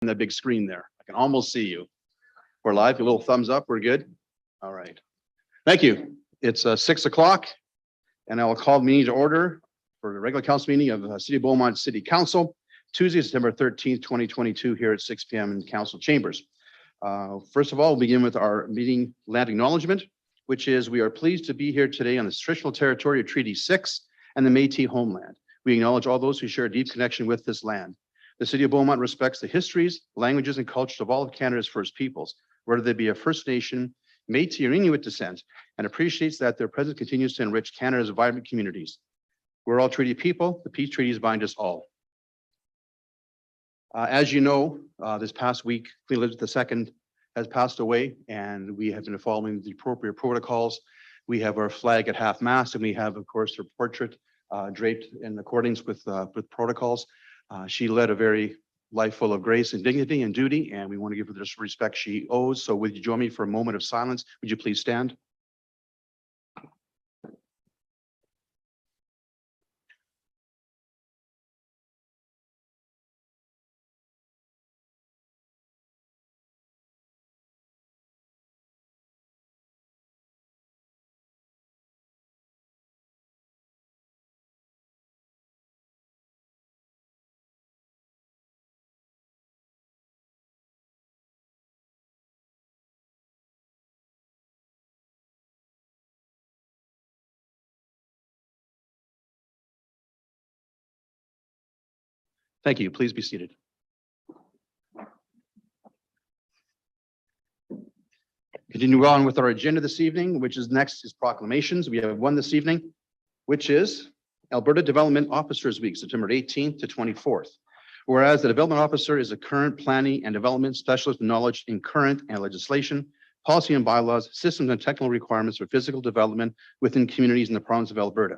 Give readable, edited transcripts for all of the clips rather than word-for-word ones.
on that big screen there. I can almost see you. We're live. A little thumbs up. We're good. All right. Thank you. It's 6 o'clock, and I will call the meeting to order for the regular council meeting of the City of Beaumont City Council, Tuesday, September 13th, 2022, here at 6 p.m. in council chambers. First of all, we'll begin with our meeting land acknowledgement, which is we are pleased to be here today on the traditional territory of Treaty 6 and the Métis homeland. We acknowledge all those who share a deep connection with this land. The City of Beaumont respects the histories, languages, and cultures of all of Canada's First Peoples, whether they be a First Nation, Métis, or Inuit descent, and appreciates that their presence continues to enrich Canada's vibrant communities. We're all treaty people. The peace treaties bind us all. As you know, this past week, Queen Elizabeth II has passed away, and we have been following the appropriate protocols. We have our flag at half mast, and we have, of course, her portrait draped in accordance with protocols. She led a very life full of grace and dignity and duty, and we want to give her the respect she owes. So would you join me for a moment of silence? Would you please stand? Thank you. Please be seated. Continue on with our agenda this evening, which is next is proclamations. We have one this evening, which is Alberta Development Officers Week, September 18th to 24th. Whereas the development officer is a current planning and development specialist with knowledge in current and legislation, policy and bylaws, systems and technical requirements for physical development within communities in the province of Alberta.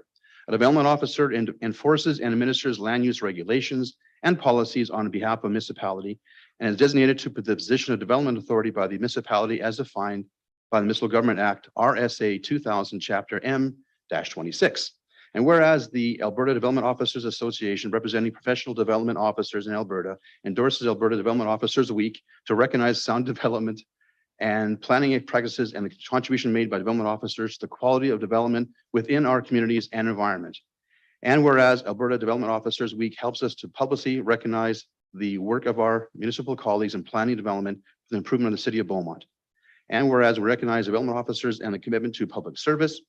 A development officer enforces and administers land use regulations and policies on behalf of a municipality and is designated to the position of development authority by the municipality as defined by the Municipal Government Act, RSA 2000, Chapter M-26. And whereas the Alberta Development Officers Association, representing professional development officers in Alberta, endorses Alberta Development Officers Week to recognize sound development and planning practices and the contribution made by development officers to the quality of development within our communities and environment. And whereas Alberta Development Officers Week helps us to publicly recognize the work of our municipal colleagues in planning development for the improvement of the City of Beaumont. And whereas we recognize development officers and the commitment to public service.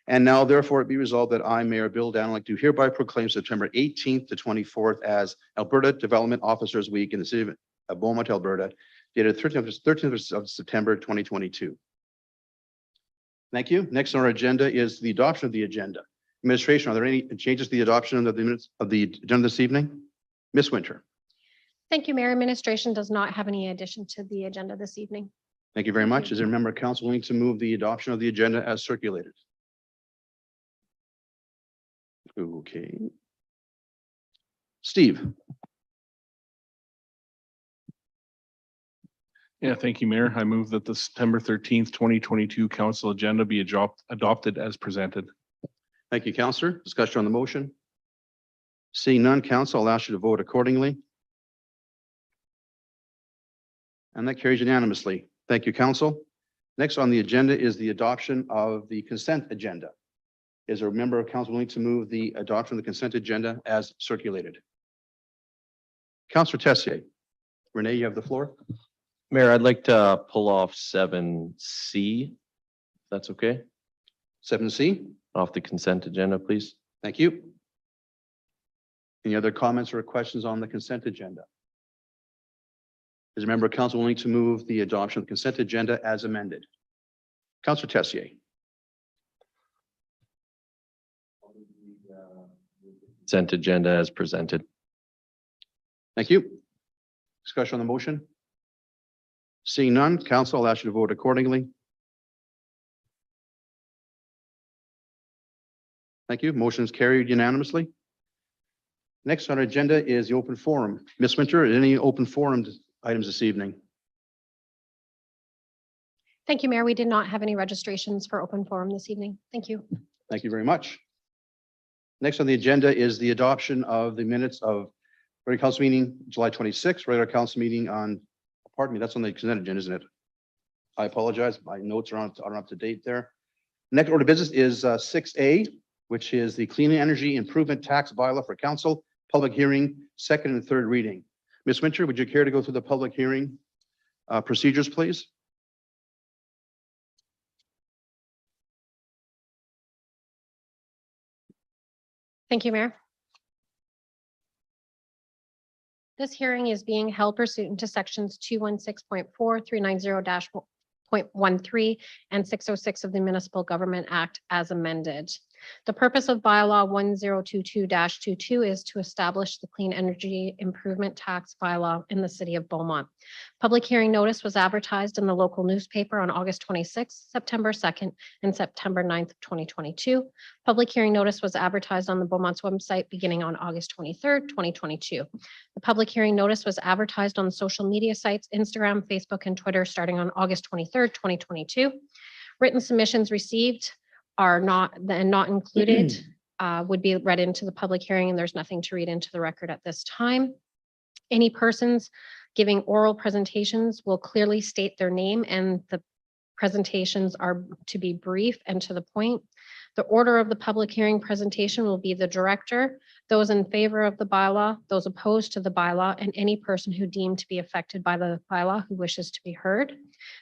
And now therefore it be resolved that I, Mayor Bill Daniluk, do hereby proclaim September 18th to 24th as Alberta Development Officers Week in the City of Beaumont, Alberta, dated 13th of September 2022. Thank you. Next on our agenda is the adoption of the agenda. Administration, are there any changes to the adoption of the minutes of the agenda this evening? Ms. Winter. Thank you, Mayor. Administration does not have any addition to the agenda this evening. Thank you very much. Is there a member of council willing to move the adoption of the agenda as circulated? Okay. Steve. Yeah, thank you, Mayor. I move that the September 13th, 2022 council agenda be adopted as presented. Thank you, Councillor. Discussion on the motion. Seeing none, council, I'll ask you to vote accordingly. And that carries unanimously. Thank you, council. Next on the agenda is the adoption of the consent agenda. Is there a member of council willing to move the adoption of the consent agenda as circulated? Councillor Tessier. Renee, you have the floor. Mayor, I'd like to pull off 7C. If that's okay. 7C. Off the consent agenda, please. Thank you. Any other comments or questions on the consent agenda? Is a member of council willing to move the adoption of the consent agenda as amended? Councillor Tessier. Consent agenda as presented. Thank you. Discussion on the motion. Seeing none, council, I'll ask you to vote accordingly. Thank you. Motion is carried unanimously. Next on our agenda is the open forum. Ms. Winter, any open forum items this evening? Thank you, Mayor. We did not have any registrations for open forum this evening. Thank you. Thank you very much. Next on the agenda is the adoption of the minutes of Regular council meeting, July 26th, regular council meeting on, pardon me, that's on the consent agenda, isn't it? I apologize. My notes aren't up to date there. Next order of business is 6A, which is the Clean Energy Improvement Tax Bylaw for council, public hearing, second and third reading. Ms. Winter, would you care to go through the public hearing procedures, please? Thank you, Mayor. This hearing is being held pursuant to sections 216.4, 390-0.13, and 606 of the Municipal Government Act as amended. The purpose of bylaw 1022-22 is to establish the Clean Energy Improvement Tax Bylaw in the city of Beaumont. Public hearing notice was advertised in the local newspaper on August 26th, September 2nd, and September 9th, 2022. Public hearing notice was advertised on the Beaumont's website beginning on August 23rd, 2022. The public hearing notice was advertised on the social media sites, Instagram, Facebook, and Twitter starting on August 23rd, 2022. Written submissions received are not included would be read into the public hearing, and there's nothing to read into the record at this time. Any persons giving oral presentations will clearly state their name, and the presentations are to be brief and to the point. The order of the public hearing presentation will be the director, those in favor of the bylaw, those opposed to the bylaw, and any person who deemed to be affected by the bylaw who wishes to be heard.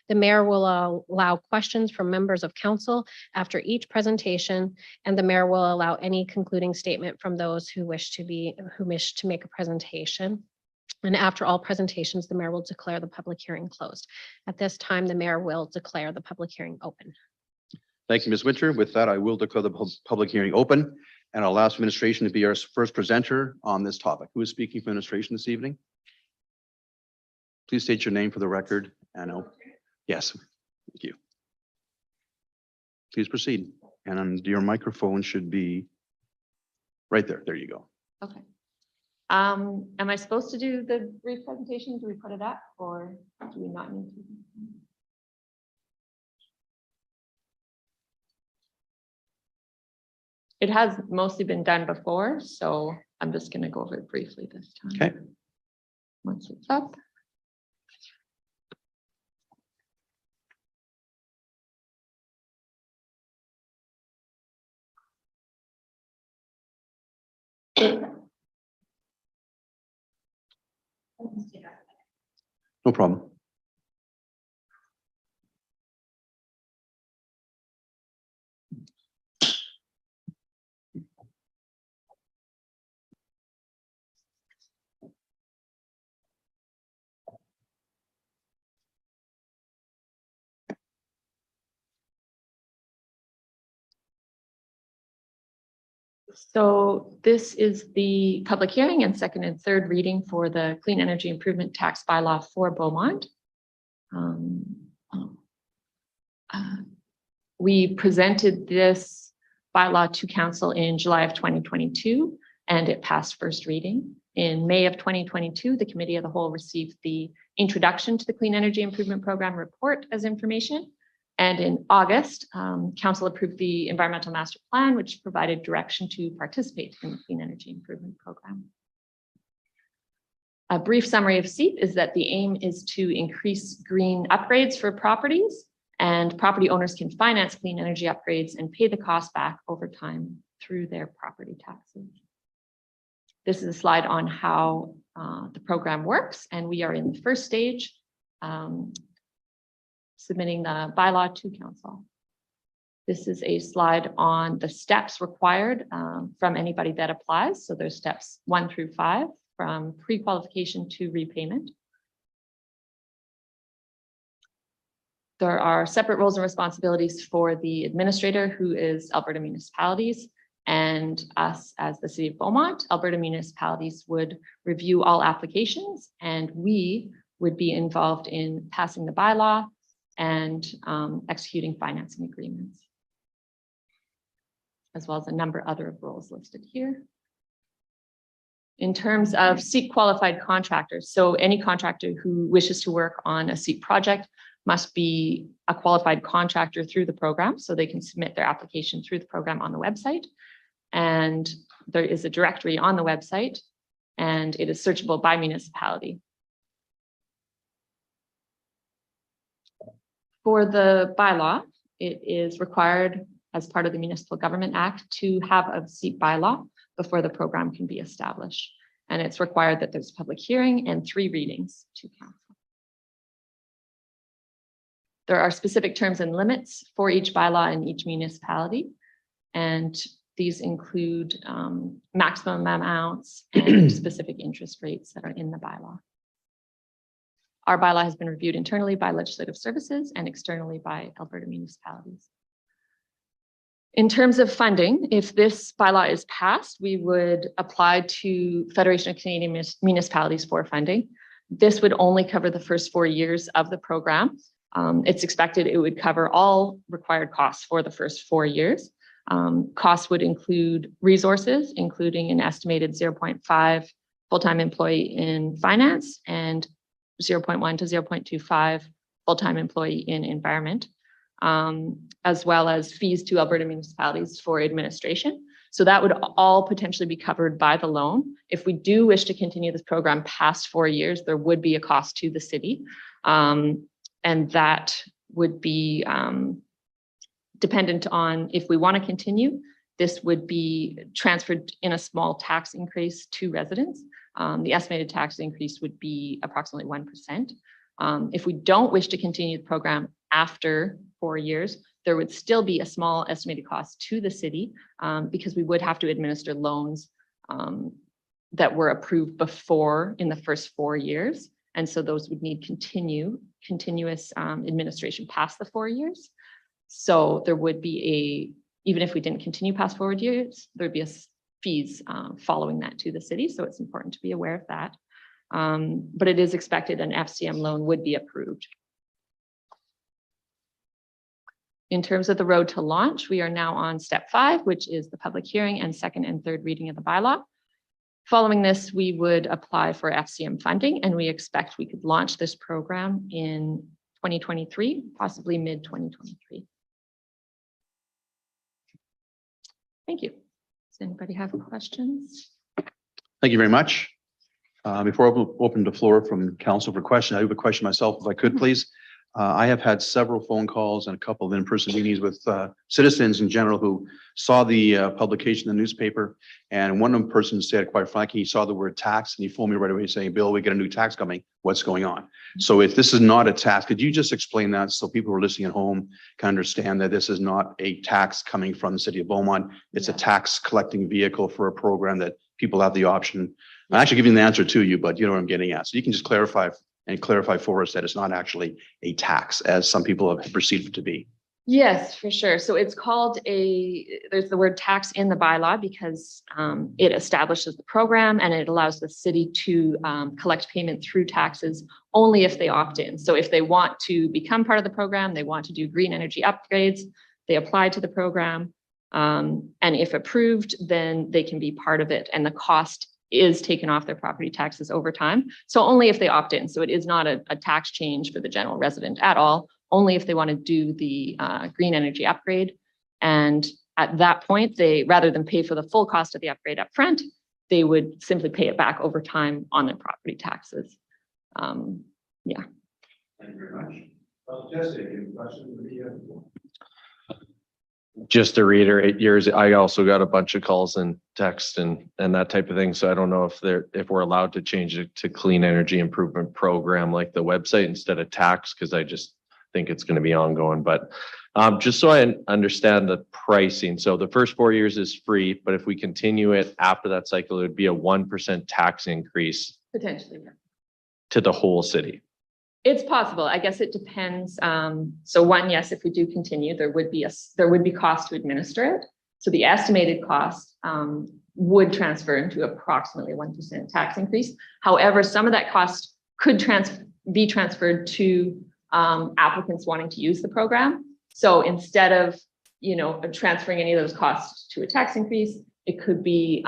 The mayor will allow questions from members of council after each presentation, and the mayor will allow any concluding statement from those who wish to make a presentation. And after all presentations, the mayor will declare the public hearing closed. At this time, the mayor will declare the public hearing open. Thank you, Ms. Winter. With that, I will declare the public hearing open, and I'll ask administration to be our first presenter on this topic. Who is speaking for administration this evening? Please state your name for the record. Yes, thank you. Please proceed. And your microphone should be right there. There you go. Okay. Am I supposed to do the brief presentation? Do we put it up or do we not need to? It has mostly been done before, so I'm just going to go over it briefly this time. Okay. Once it's up. No problem. So this is the public hearing and second and third reading for the Clean Energy Improvement Tax Bylaw for Beaumont. We presented this bylaw to council in July of 2022, and it passed first reading. In May of 2022, the Committee of the Whole received the Introduction to the Clean Energy Improvement Program report as information. And in August, council approved the Environmental Master Plan, which provided direction to participate in the Clean Energy Improvement Program. A brief summary of SEEP is that the aim is to increase green upgrades for properties, and property owners can finance clean energy upgrades and pay the cost back over time through their property taxes. This is a slide on how the program works, and we are in the first stage, submitting the bylaw to council. This is a slide on the steps required from anybody that applies. So there's steps 1 through 5, from pre-qualification to repayment. There are separate roles and responsibilities for the administrator, who is Alberta Municipalities, and us as the City of Beaumont. Alberta Municipalities would review all applications, and we would be involved in passing the bylaw and executing financing agreements, as well as a number of other roles listed here. In terms of SEEP qualified contractors, so any contractor who wishes to work on a SEEP project must be a qualified contractor through the program, so they can submit their application through the program on the website. And there is a directory on the website and it is searchable by municipality. For the bylaw, it is required as part of the Municipal Government Act to have a seat bylaw before the program can be established. And it's required that there's a public hearing and 3 readings to council. There are specific terms and limits for each bylaw in each municipality. And these include maximum amounts and specific interest rates that are in the bylaw. Our bylaw has been reviewed internally by Legislative Services and externally by Alberta municipalities. In terms of funding, if this bylaw is passed, we would apply to Federation of Canadian Municipalities for funding. This would only cover the first 4 years of the program. It's expected it would cover all required costs for the first 4 years. Costs would include resources, including an estimated 0.5 full-time employee in finance and 0.1 to 0.25 full-time employee in environment, as well as fees to Alberta municipalities for administration. So that would all potentially be covered by the loan. If we do wish to continue this program past 4 years, there would be a cost to the city. And that would be dependent on if we want to continue. This would be transferred in a small tax increase to residents. The estimated tax increase would be approximately 1%. If we don't wish to continue the program after 4 years, there would still be a small estimated cost to the city because we would have to administer loans that were approved before in the first 4 years. And so those would need continuous administration past the 4 years. So there would be even if we didn't continue past 4 years, there'd be fees following that to the city. So it's important to be aware of that. But it is expected an FCM loan would be approved. In terms of the road to launch, we are now on step 5, which is the public hearing and 2nd and 3rd reading of the bylaw. Following this, we would apply for FCM funding, and we expect we could launch this program in 2023, possibly mid-2023. Thank you. Does anybody have questions? Thank you very much. Before I open the floor from council for questions, I have a question myself, if I could, please. I have had several phone calls and a couple of in-person meetings with citizens in general who saw the publication in the newspaper. And one of the persons said, quite frankly, he saw the word tax and he phoned me right away saying, Bill, we get a new tax coming. What's going on? So if this is not a tax, could you just explain that so people who are listening at home can understand that this is not a tax coming from the city of Beaumont. It's a tax collecting vehicle for a program that people have the option. I'm actually giving the answer to you, but you know what I'm getting at. So you can just clarify for us that it's not actually a tax as some people have perceived it to be. Yes, for sure. So it's called there's the word tax in the bylaw because it establishes the program and it allows the city to collect payment through taxes only if they opt in. So if they want to become part of the program, they want to do green energy upgrades, they apply to the program. And if approved, then they can be part of it. And the cost is taken off their property taxes over time. So only if they opt in. So it is not a tax change for the general resident at all, only if they want to do the green energy upgrade. And at that point, they, rather than pay for the full cost of the upgrade up front, they would simply pay it back over time on their property taxes. Yeah. Thank you very much. Jesse, any questions? Just to reiterate yours, I also got a bunch of calls and text and that type of thing. So I don't know if we're allowed to change it to clean energy improvement program like the website instead of tax, because I just think it's going to be ongoing. But just so I understand the pricing. So the first 4 years is free, but if we continue it after that cycle, it would be a 1% tax increase Potentially. to the whole city. It's possible. I guess it depends. So one, yes, if we do continue, there would be cost to administer it. So the estimated cost would transfer into approximately 1% tax increase. However, some of that cost could be transferred to applicants wanting to use the program. So instead of transferring any of those costs to a tax increase, it could be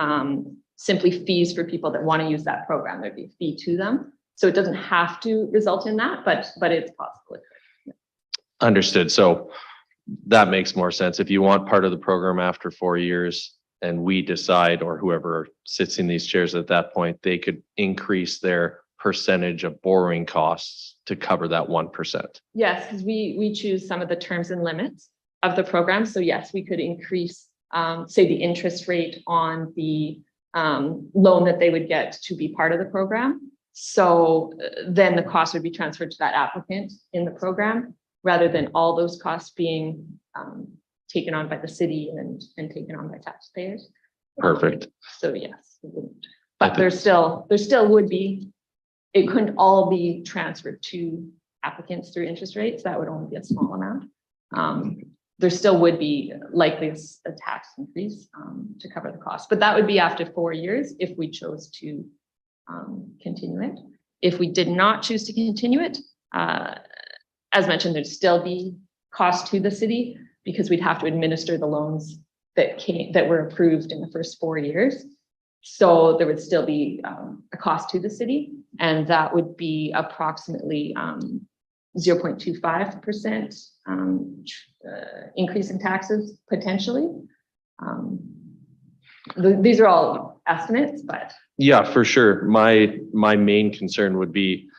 simply fees for people that want to use that program. There'd be a fee to them. So it doesn't have to result in that, but it's possible. Yeah. Understood. So that makes more sense. If you want part of the program after 4 years we decide, or whoever sits in these chairs at that point, they could increase their percentage of borrowing costs to cover that 1%. Yes, because we choose some of the terms and limits of the program. So yes, we could increase, say, the interest rate on the loan that they would get to be part of the program. So then the cost would be transferred to that applicant in the program, rather than all those costs being taken on by the city and taken on by taxpayers. Perfect. So yes, it wouldn't. But there still would be, it couldn't all be transferred to applicants through interest rates. That would only be a small amount. There still would be likely a tax increase to cover the cost, but that would be after 4 years if we chose to continue it. If we did not choose to continue it, as mentioned, there'd still be cost to the city because we'd have to administer the loans that were approved in the first 4 years. So there would still be a cost to the city, and that would be approximately 0.25% increase in taxes potentially. These are all estimates, but Yeah, for sure. My main concern would be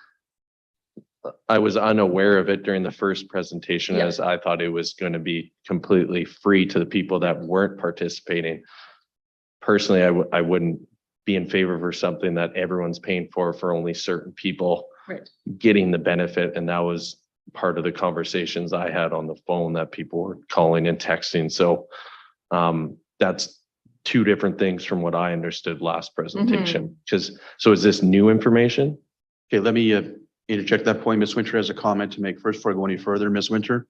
I was unaware of it during the first presentation, Yeah. as I thought it was going to be completely free to the people that weren't participating. Personally, I wouldn't be in favor for something that everyone's paying for only certain people right. getting the benefit. And that was part of the conversations I had on the phone that people were calling and texting. So that's two different things from what I understood last presentation. So is this new information? Okay, let me interject that point. Ms. Winter has a comment to make first before I go any further. Ms. Winter,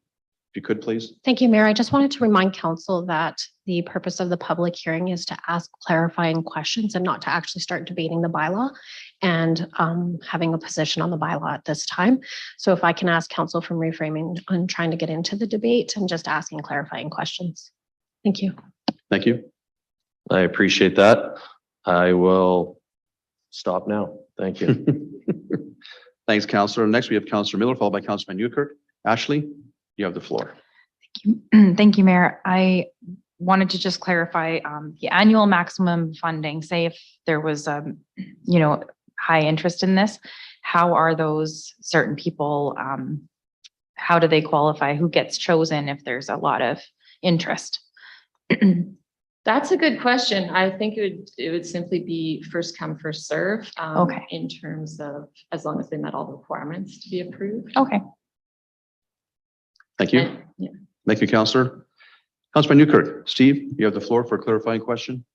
if you could, please. Thank you, Mayor. I just wanted to remind council that the purpose of the public hearing is to ask clarifying questions and not to actually start debating the bylaw and having a position on the bylaw at this time. So if I can ask council from reframing on trying to get into the debate and just asking clarifying questions. Thank you. Thank you. I appreciate that. I will stop now. Thank you. Thanks, Councillor. Next, we have Councillor Miller, followed by Councillor Newkirk. Ashley, you have the floor. Thank you, Mayor. I wanted to just clarify the annual maximum funding. Say if there was, high interest in this, how are those certain people? How do they qualify? Who gets chosen if there's a lot of interest? That's a good question. I think it would simply be first come, first serve. Okay. In terms of as long as they met all the requirements to be approved. Okay. Thank you. Yeah. Thank you, Councillor. Councillor Newkirk. Steve, you have the floor for a clarifying question.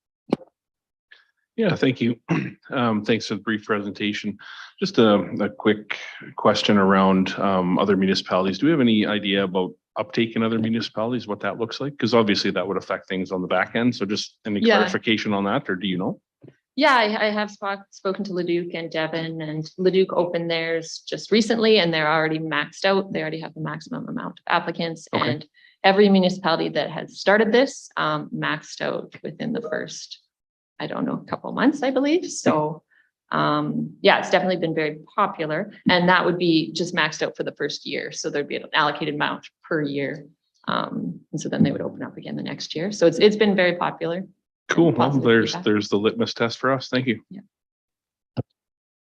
Yeah, thank you. Thanks for the brief presentation. Just a quick question around other municipalities. Do we have any idea about uptake in other municipalities, what that looks like? Because obviously that would affect things on the back end. So just any clarification on that, or do you know? Yeah, I have spoken to Leduc and Devon, and Leduc opened theirs just recently and they're already maxed out. They already have the maximum amount of applicants. Okay. And every municipality that has started this maxed out within the first, I don't know, couple months, I believe. So yeah, it's definitely been very popular, and that would be just maxed out for the first year. So there'd be an allocated amount per year. And so then they would open up again the next year. So it's been very popular. Cool. Well, Positive there's feedback. the litmus test for us. Thank you.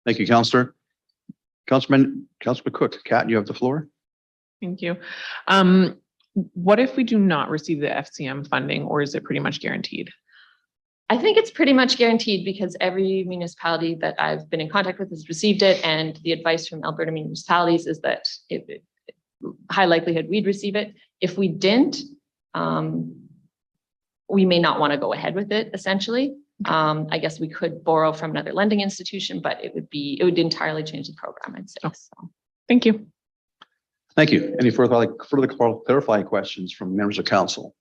Thank you, Councillor. Councillor McCook. Kat, you have the floor. Thank you. What if we do not receive the FCM funding, or is it pretty much guaranteed? I think it's pretty much guaranteed because every municipality that I've been in contact with has received it. And the advice from Alberta municipalities is that high likelihood we'd receive it. If we didn't, we may not want to go ahead with it, essentially. I guess we could borrow from another lending institution, but it would entirely change the program, I'd say. Oh. So. Thank you. Thank you. Any further clarifying questions from members of council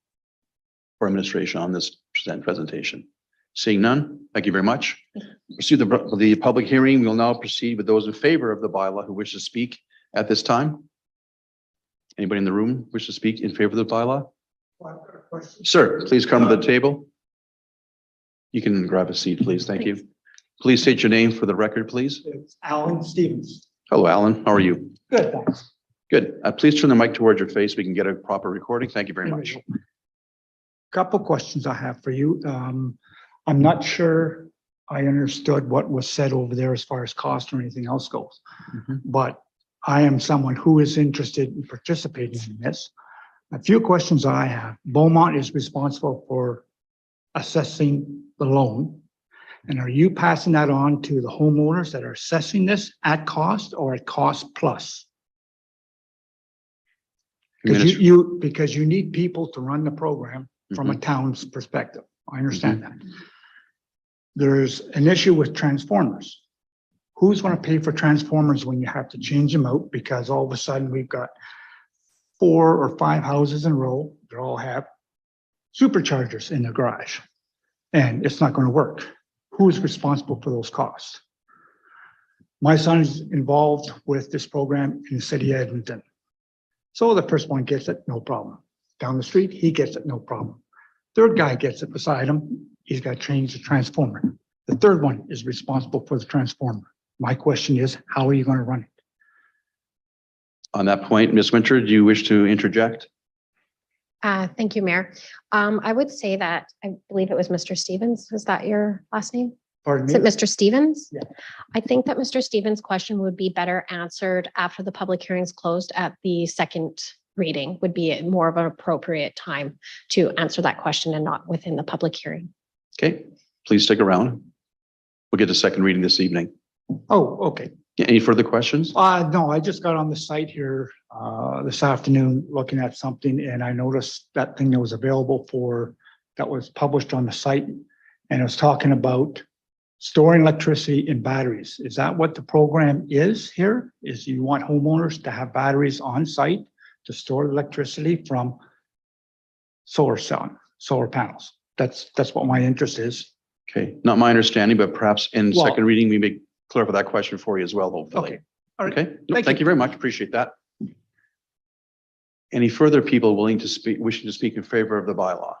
or administration on this presentation? Seeing none, thank you very much. Proceed the public hearing. We will now proceed with those in favor of the bylaw who wish to speak at this time. Anybody in the room wish to speak in favor of the bylaw? Sir, please come to the table. You can grab a seat, please. Thank you. Please state your name for the record, please. It's Alan Stevens. Hello, Alan. How are you? Good, thanks. Good. Please turn the mic towards your face. We can get a proper recording. Thank you very much. Couple questions I have for you. I'm not sure I understood what was said over there as far as cost or anything else goes. But I am someone who is interested in participating in this. A few questions I have. Beaumont is responsible for assessing the loan. And are you passing that on to the homeowners that are assessing this at cost or at cost plus? Because you need people to run the program from a town's perspective. I understand that. There's an issue with transformers. Who's going to pay for transformers when you have to change them out? Because all of a sudden we've got 4 or 5 houses in a row. They all have superchargers in their garage and it's not going to work. Who is responsible for those costs? My son is involved with this program in the city of Edmonton. So the first one gets it, no problem. Down the street, he gets it, no problem. Third guy gets it beside him. He's got to change the transformer. The third one is responsible for the transformer. My question is, how are you going to run it? On that point, Ms. Winter, do you wish to interject? Thank you, Mayor. I would say that I believe it was Mr. Stevens. Was that your last name? Pardon Is me? it Mr. Stevens? Yeah. I think that Mr. Stevens' question would be better answered after the public hearings closed at the second reading would be more of an appropriate time to answer that question and not within the public hearing. Okay, please stick around. We'll get to second reading this evening. Oh, okay. Any further questions? No, I just got on the site here this afternoon looking at something and I noticed that thing that was available that was published on the site and it was talking about storing electricity in batteries. Is that what the program is here? Is you want homeowners to have batteries on site to store electricity from solar panels? That's what my interest is. Okay, not my understanding, but perhaps in Well- second reading, we may clarify that question for you as well, hopefully. Okay. All right. Okay, no, Thank thank you very much. Appreciate that. Any further people willing to speak, wishing to speak in favor of the bylaw?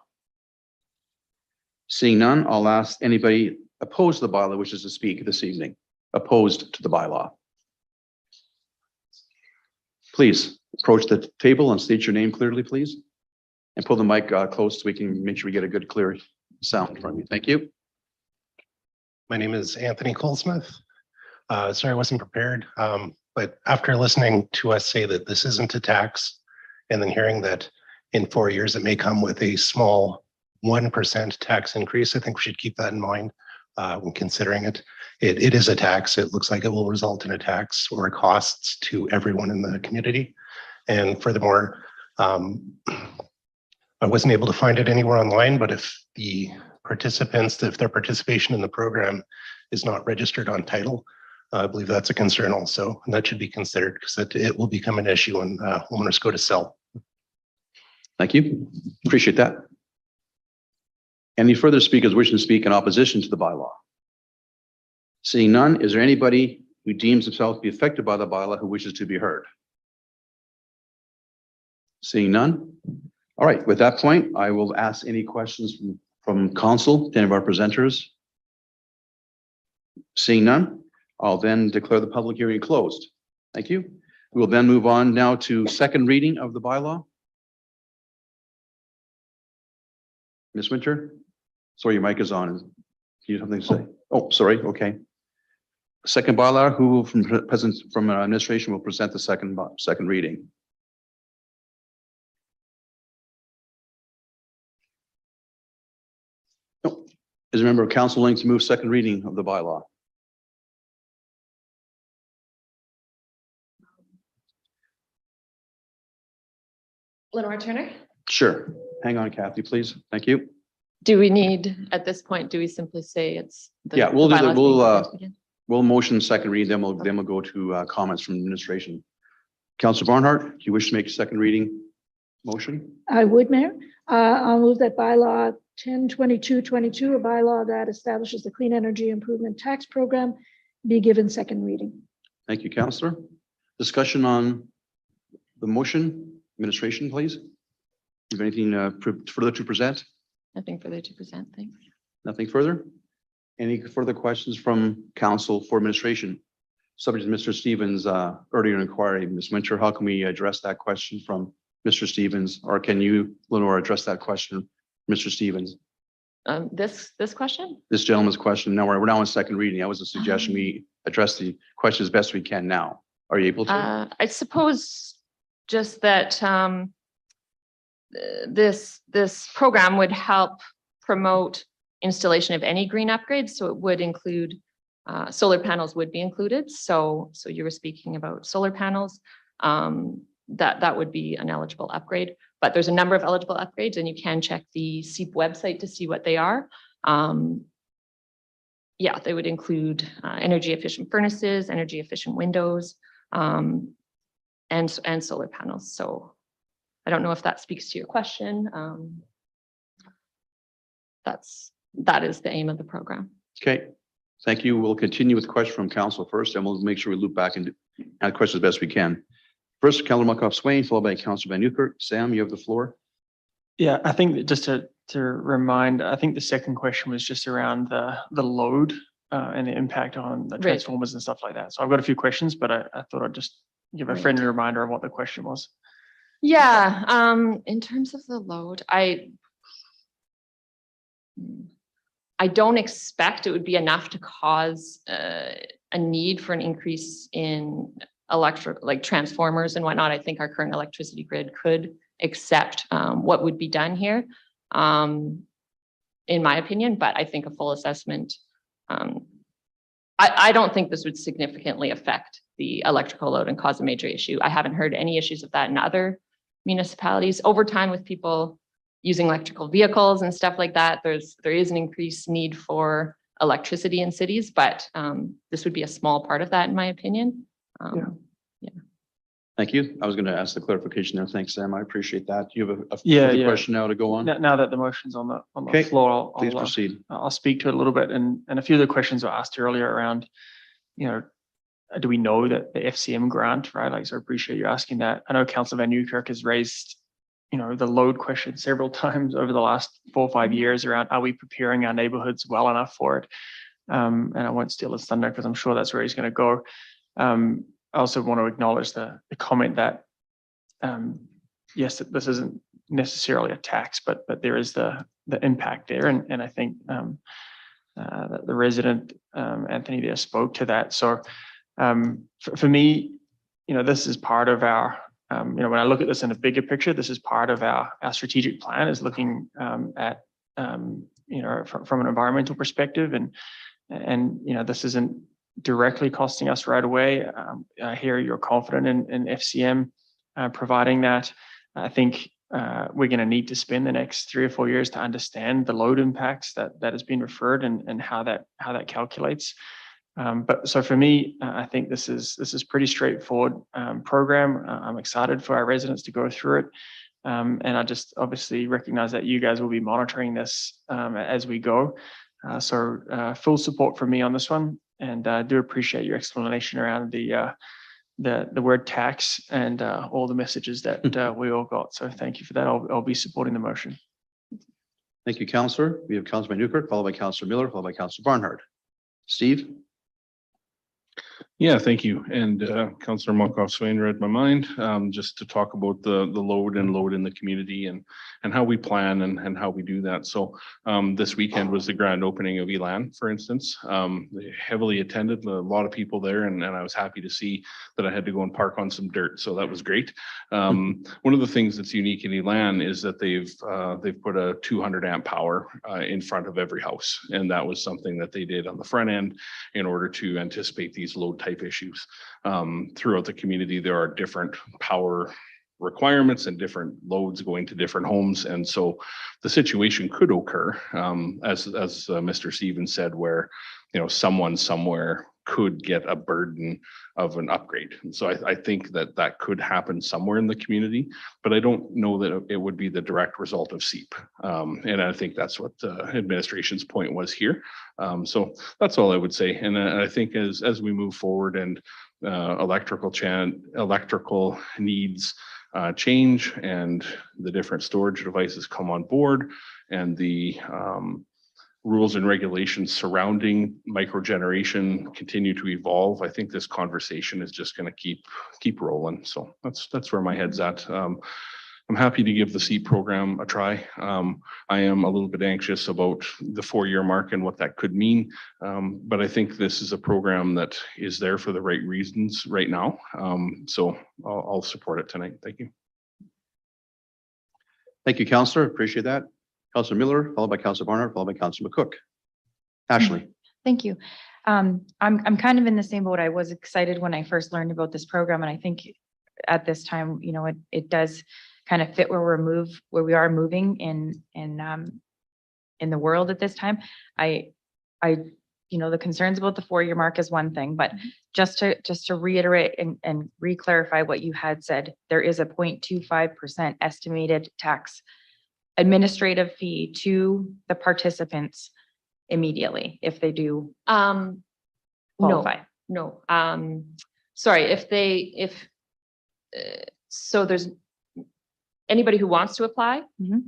Seeing none, I'll ask anybody opposed to the bylaw wishes to speak this evening. Opposed to the bylaw. Please approach the table and state your name clearly, please. And pull the mic close so we can make sure we get a good, clear sound from you. Thank you. My name is Anthony Colesmith. Sorry, I wasn't prepared. But after listening to us say that this isn't a tax, and then hearing that in 4 years it may come with a small 1% tax increase, I think we should keep that in mind when considering it. It is a tax. It looks like it will result in a tax or costs to everyone in the community. And furthermore, I wasn't able to find it anywhere online, but if the participants, if their participation in the program is not registered on title, I believe that's a concern also, and that should be considered because it will become an issue when homeowners go to sell. Thank you. Appreciate that. Any further speakers wishing to speak in opposition to the bylaw? Seeing none, is there anybody who deems himself to be affected by the bylaw who wishes to be heard? Seeing none. All right, with that point, I will ask any questions from council, any of our presenters. Seeing none, I'll then declare the public hearing closed. Thank you. We will then move on now to second reading of the bylaw. Ms. Winter, sorry, your mic is on. Do you have something to say? Oh, sorry. Okay. Second bylaw, who will from administration will present the second reading? No. Is a member of council willing to move second reading of the bylaw? Lenore Turner, Sure. Hang on, Kathy, please. Thank you. do we need, at this point, do we simply say it's? Yeah, we'll do that. bylaws being presented? We'll motion second read, then we'll go to comments from administration. Councillor Barnhart, do you wish to make a second reading motion? I would, Mayor. I'll move that bylaw 102222, a bylaw that establishes the Clean Energy Improvement Tax Program, be given second reading. Thank you, Councillor. Discussion on the motion. Administration, please. You have anything further to present? Nothing further to present, thanks. Nothing further? Any further questions from council for administration? Subject to Mr. Stevens' earlier inquiry, Ms. Winter, how can we address that question from Mr. Stevens? Or can you, Lenore, address that question from Mr. Stevens? This question? This gentleman's question. Now we're now on second reading. That was a suggestion. We address the question as best we can now. Are you able to? I suppose just that this program would help promote installation of any green upgrades. So it would include solar panels would be included. So you were speaking about solar panels. That would be an eligible upgrade. But there's a number of eligible upgrades, and you can check the SEEP website to see what they are. Yeah, they would include energy efficient furnaces, energy efficient windows, and solar panels. So I don't know if that speaks to your question. That is the aim of the program. Okay, thank you. We'll continue with the question from council first, and we'll make sure we loop back and add questions as best we can. First, Councillor McCook-Swain, followed by Councillor Van Nieuwkerk. Sam, you have the floor. Yeah, I think that just to remind, I think the second question was just around the load and the impact on the transformers and stuff like that. So I've got a few questions, but I thought I'd just give a friendly reminder of what the question was. Yeah, in terms of the load, I don't expect it would be enough to cause a need for an increase in like transformers and whatnot. I think our current electricity grid could accept what would be done here, in my opinion, but I think a full assessment, I don't think this would significantly affect the electrical load and cause a major issue. I haven't heard any issues of that in other municipalities. Over time, with people using electrical vehicles and stuff like that, there is an increased need for electricity in cities, but this would be a small part of that, in my opinion. Yeah. Thank you. I was going to ask the clarification there. Thanks, Sam. I appreciate that. You have a Yeah. question now to go on? Now that the motion's on the Okay, floor, Please proceed. I'll speak to it a little bit. And a few of the questions were asked earlier around, do we know that the FCM grant, right? Like, so I appreciate you asking that. I know Councillor Van Nieuwkerk has raised, the load question several times over the last 4 or 5 years around, are we preparing our neighborhoods well enough for it? And I won't steal his thunder because I'm sure that's where he's going to go. I also want to acknowledge the comment that, yes, this isn't necessarily a tax, but there is the impact there. And I think that the resident, Anthony, there spoke to that. So for me, this is part of our, when I look at this in a bigger picture, this is part of our strategic plan, is looking at, from an environmental perspective. And this isn't directly costing us right away. I hear you're confident in FCM providing that. I think we're going to need to spend the next 3 or 4 years to understand the load impacts that has been referred and how that calculates. But so for me, I think this is pretty straightforward program. I'm excited for our residents to go through it. And I just obviously recognize that you guys will be monitoring this as we go. So full support from me on this one. And I do appreciate your explanation around the word tax and all the messages that we all got. So thank you for that. I'll be supporting the motion. Thank you, Councillor. We have Councillor Van Nieuwkerk, followed by Councillor Miller, followed by Councillor Barnhart. Steve? Yeah, thank you. And Councillor McCook-Swain read my mind, just to talk about the load in the community and how we plan and how we do that. So this weekend was the grand opening of Elan, for instance. Heavily attended, a lot of people there, and I was happy to see that I had to go and park on some dirt. So that was great. One of the things that's unique in Elan is that they've put a 200 amp power in front of every house. And that was something that they did on the front end in order to anticipate these load type issues. Throughout the community, there are different power requirements and different loads going to different homes. And so the situation could occur, as Mr. Stevens said, where, someone somewhere could get a burden of an upgrade. And so I think that could happen somewhere in the community, but I don't know that it would be the direct result of SEEP. And I think that's what the administration's point was here. So that's all I would say. And I think as we move forward and electrical needs change and the different storage devices come on board and the rules and regulations surrounding microgeneration continue to evolve, I think this conversation is just going to keep rolling. So that's where my head's at. I'm I'm happy to give the SEEP program a try. I am a little bit anxious about the 4-year mark and what that could mean. But I think this is a program that is there for the right reasons right now. So I'll support it tonight. Thank you. Thank you, Councillor. Appreciate that. Councillor Miller, followed by Councillor Barnard, followed by Councillor McCook. Ashley. Thank you. I'm kind of in the same boat. I was excited when I first learned about this program, and I think at this time, you know, it does kind of fit where we are moving in the world at this time. You know, the concerns about the 4-year mark is one thing, but just to reiterate and re-clarify what you had said, there is a 0.25% estimated tax administrative fee to the participants immediately if they do qualify. No, sorry, so there's anybody who wants to apply,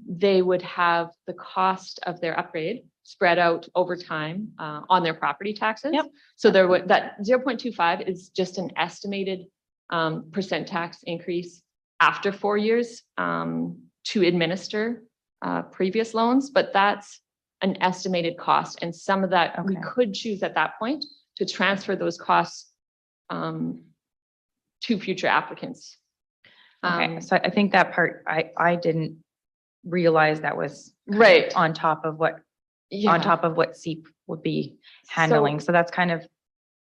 they would have the cost of their upgrade spread out over time on their property taxes. Yep. So there would, that 0.25 is just an estimated percent tax increase after 4 years to administer previous loans, but that's an estimated cost. And some of that we could choose at that point to transfer those costs to future applicants. Okay, so I think that part, I didn't realize that was right on top of what SEEP would be handling. So that's kind of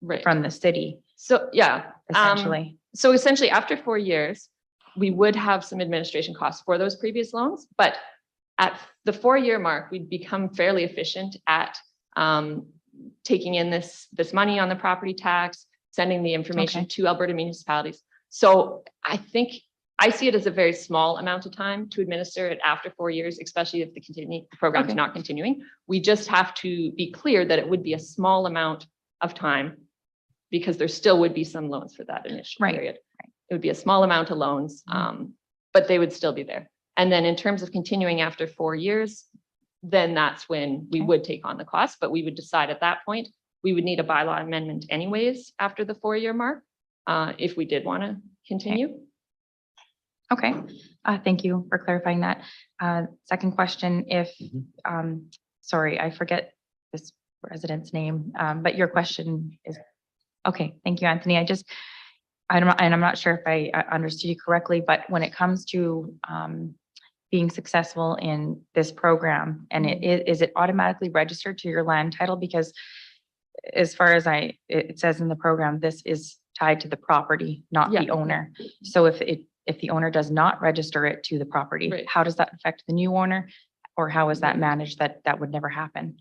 right from the city. So yeah, essentially. So essentially after 4 years, we would have some administration costs for those previous loans, but at the 4-year mark, we'd become fairly efficient at taking in this money on the property tax, sending the information to Alberta municipalities. So I think I see it as a very small amount of time to administer it after 4 years, especially if the program's not continuing. We just have to be clear that it would be a small amount of time because there still would be some loans for that initial period. It would be a small amount of loans, but they would still be there. And then in terms of continuing after 4 years, then that's when we would take on the cost, but we would decide at that point, we would need a bylaw amendment anyways after the 4-year mark, if we did want to continue. Okay, thank you for clarifying that. Second question, if, sorry, I forget this resident's name, but your question is, okay, thank you, Anthony. I'm not sure if I understood you correctly, but when it comes to being successful in this program, and is it automatically registered to your land title? Because as far as it says in the program, this is tied to the property, not the owner. So if the owner does not register it to the property, how does that affect the new owner? Or how is that managed that would never happen?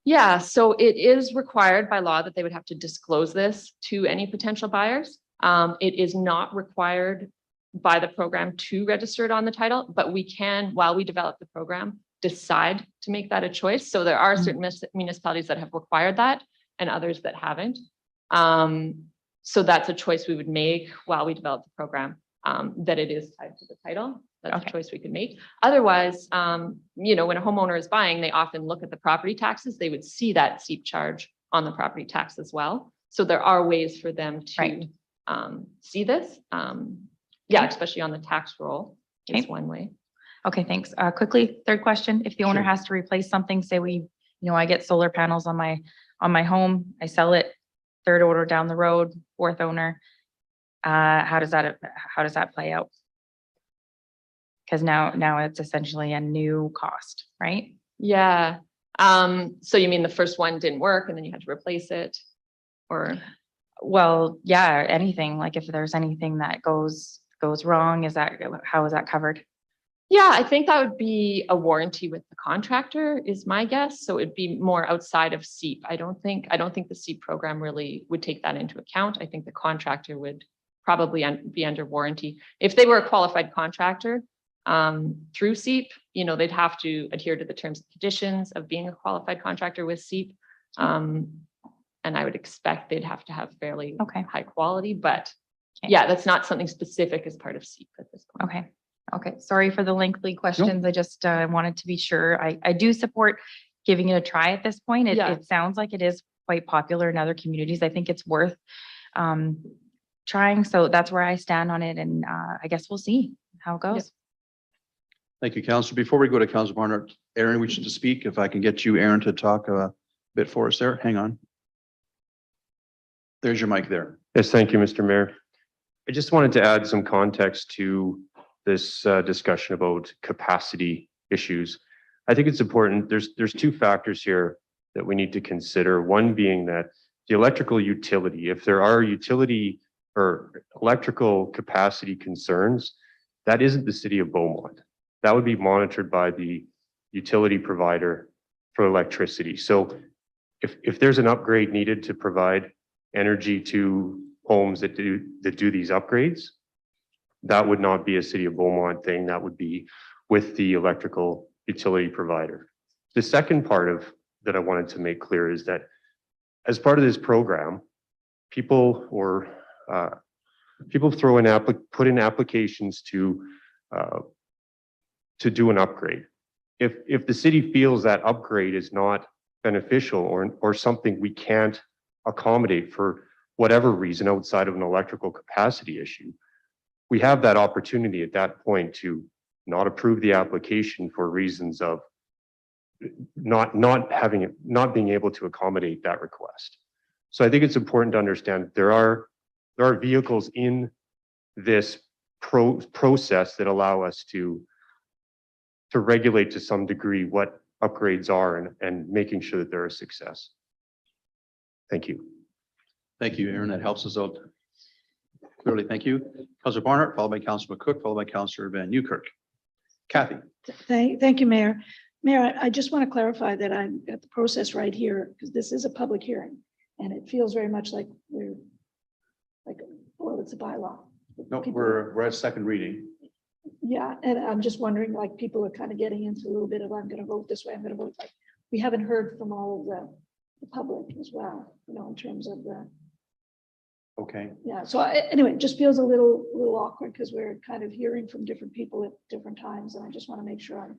Yeah, so it is required by law that they would have to disclose this to any potential buyers. It is not required by the program to register it on the title, but we can, while we develop the program, decide to make that a choice. So there are certain municipalities that have required that and others that haven't. So that's a choice we would make while we develop the program, that it is tied to the title. That's a choice we could make. Otherwise, you know, when a homeowner is buying, they often look at the property taxes. They would see that SEEP charge on the property tax as well. So there are ways for them to see this. Yeah, especially on the tax roll is one way. Okay, thanks. Quickly, third question. If the owner has to replace something, say I get solar panels on my home, I sell it, third order down the road, fourth owner, how does that play out? Because now it's essentially a new cost, right? Yeah. So you mean the first one didn't work and then you had to replace it, or? Well, yeah, anything, like if there's anything that goes wrong, how is that covered? Yeah, I think that would be a warranty with the contractor is my guess. So it'd be more outside of SEEP. I don't think the SEEP program really would take that into account. I think the contractor would probably be under warranty. If they were a qualified contractor through SEEP, they'd have to adhere to the terms and conditions of being a qualified contractor with SEEP. And I would expect they'd have to have fairly high quality, but yeah, that's not something specific as part of SEEP at this point. Okay. Sorry for the lengthy questions. I just wanted to be sure. I do support giving it a try at this point. It sounds like it is quite popular in other communities. I think it's worth trying. So that's where I stand on it. And I guess we'll see how it goes. Thank you, Councillor. Before we go to Councillor Barnhart, Aaron, we should speak. If I can get you, Aaron, to talk a bit for us there. Hang on. There's your mic there. Yes, thank you, Mr. Mayor. I just wanted to add some context to this discussion about capacity issues. I think it's important. There's two factors here that we need to consider. One being that the electrical utility, if there are utility or electrical capacity concerns, that isn't the city of Beaumont. That would be monitored by the utility provider for electricity. So if there's an upgrade needed to provide energy to homes that do these upgrades, that would not be a city of Beaumont thing. That would be with the electrical utility provider. The second part that I wanted to make clear is that as part of this program, people put in applications to do an upgrade. If the city feels that upgrade is not beneficial or something we can't accommodate for whatever reason outside of an electrical capacity issue, we have that opportunity at that point to not approve the application for reasons of not being able to accommodate that request. So I think it's important to understand there are vehicles in this process that allow us to regulate to some degree what upgrades are and making sure that they're a success. Thank you. Thank you, Aaron. That helps us out clearly. Thank you. Councillor Barnhart, followed by Councillor McCook, followed by Councillor Van Newkirk. Kathy. Thank you, Mayor. Mayor, I just want to clarify that I've got the process right here, because this is a public hearing and it feels very much like well, it's a bylaw. No, People- we're at second reading. Yeah, and I'm just wondering, like, people are kind of getting into a little bit of, I'm going to vote this way, I'm going to vote like, we haven't heard from all of the public as well, you know, in terms of the, Okay. yeah. So anyway, it just feels a little awkward because we're kind of hearing from different people at different times, and I just want to make sure I'm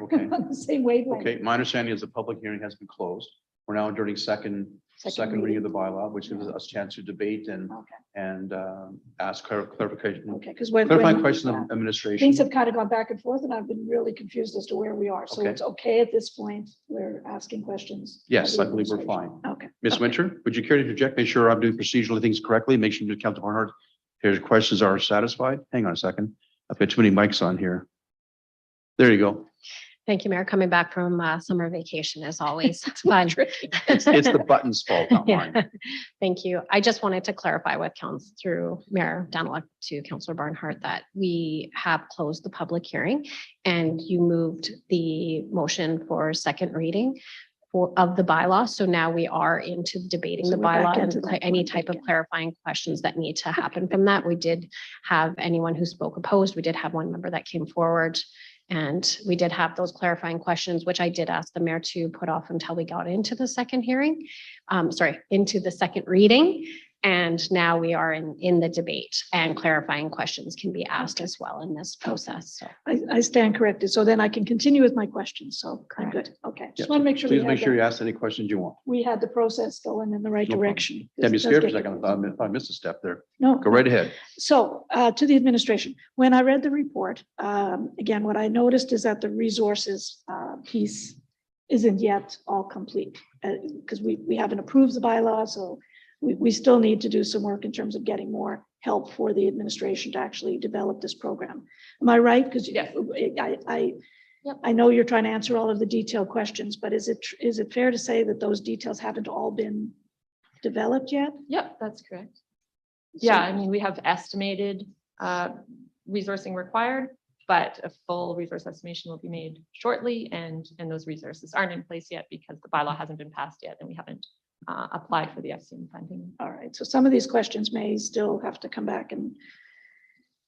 Okay. on the same wavelength. Okay. My understanding is the public hearing has been closed. We're now during second reading of the bylaw, which gives us a chance to debate and ask clarification. Okay, because Clarifying questions of administration. things have kind of gone back and forth, and I've been really confused as to where we are. So Okay. it's okay at this point. We're asking questions. Yes, of I the believe we're administration. fine. Okay. Ms. Winter, would you care to interject? Make sure I'm doing procedurally things correctly. Make sure you count the Barnhart. Your questions are satisfied. Hang on a second. I've got too many mics on here. There you go. Thank you, Mayor. Coming back from summer vacation as always. It's fun. It's the button's fault, not mine. Yeah. Thank you. I just wanted to clarify with Council through Mayor Daniluk to Councillor Barnhart that we have closed the public hearing and you moved the motion for second reading of the bylaw. So now we are into debating So the we're back bylaw into and that any point type of again. clarifying questions that need to happen from that. We did have anyone who spoke opposed. We did have one member that came forward. And we did have those clarifying questions, which I did ask the mayor to put off until we got into the second hearing. Into the second reading. And now we are in the debate and clarifying questions can be asked as well in this process. So I stand corrected. So then I can continue with my questions. So I'm good. Okay. Yes. Just want to make sure Please make sure you ask any questions you want. we had the process going in the right No problem. direction. Can't be This does scared for a get second. confusing. I missed a step there. No. Go right ahead. So to the administration, when I read the report, again, what I noticed is that the resources piece isn't yet all complete because we haven't approved the bylaw. So we still need to do some work in terms of getting more help for the administration to actually develop this program. Am I right? Because Yes. I know you're trying to answer all of the detailed questions, but is it fair to say that those details haven't all been developed yet? Yep, that's correct. Yeah, I mean, we have estimated resourcing required, but a full resource estimation will be made shortly, and those resources aren't in place yet because the bylaw hasn't been passed yet, and we haven't applied for the FCM funding. All right, so some of these questions may still have to come back and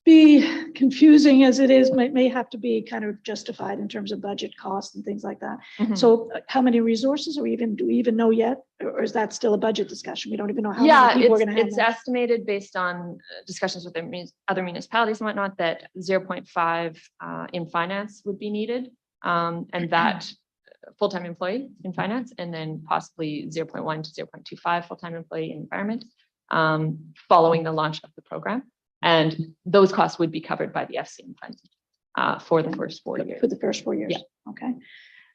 be confusing as it is, may have to be kind of justified in terms of budget costs and things like that. Mhm. So how many resources, or do we even know yet? Or is that still a budget discussion? We don't even know how Yeah, many people we're gonna have. it's estimated based on discussions with other municipalities and whatnot that 0.5 in finance would be needed. And that full-time employee in finance, and then possibly 0.1 to 0.25 full-time employee in environment following the launch of the program. And those costs would be covered by the FCM funds. for the first 4 years. For the first 4 years? Yeah. Okay.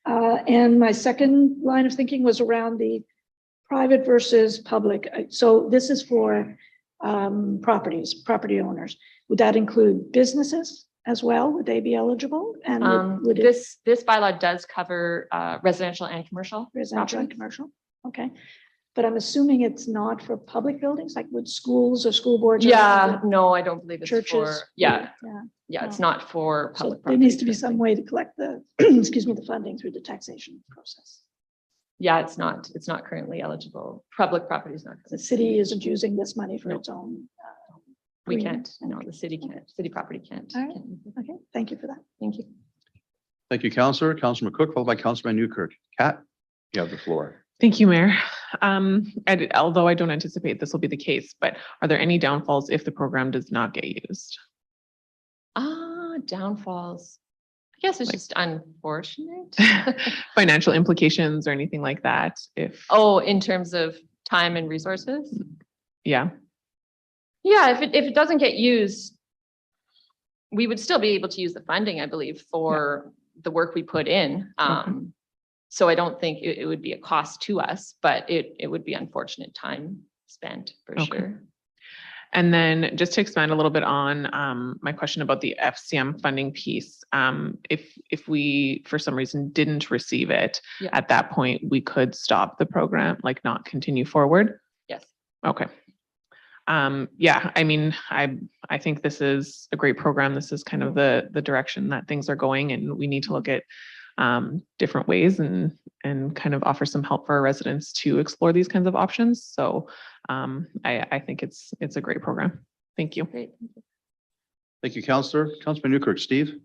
And my second line of thinking was around the private versus public. So this is for property owners. Would that include businesses as well? Would they be eligible? And would it This bylaw does cover residential and commercial. residential and properties. commercial? Okay. But I'm assuming it's not for public buildings, like would schools or school boards? or Yeah, no, I don't believe it's Churches? for, yeah, Yeah. it's not for So public. there needs to be properties. some way to collect the, excuse me, the funding through the taxation process. Yeah, it's not currently eligible. Public property is not. The city isn't using this money for its own. We green- can't, no, the city can't, city property can't. All right. can't use it. Okay, thank you for that. Thank you. Thank you, Councillor. Councillor McCook, followed by Councillor Van Newkirk. Kat, you have the floor. Thank you, Mayor. Although I don't anticipate this will be the case, but are there any downfalls if the program does not get used? Downfalls. I guess it's just unfortunate. Financial implications or anything like that? If, Oh, in terms of time and resources? yeah, Yeah, if it doesn't get used, we would still be able to use the funding, I believe, for the work we put in. So I don't think it would be a cost to us, but it would be unfortunate time spent for Okay. sure. and then just to expand a little bit on my question about the FCM funding piece, if we for some reason didn't receive it, Yeah. at that point we could stop the program, like not continue forward. Yes. Okay. Yeah, I mean, I think this is a great program. This is kind of the direction that things are going, and we need to look at different ways and kind of offer some help for our residents to explore these kinds of options. So I think it's a great program. Thank you. Great. Thank you, Councillor. Councillor Van Newkirk, Steve.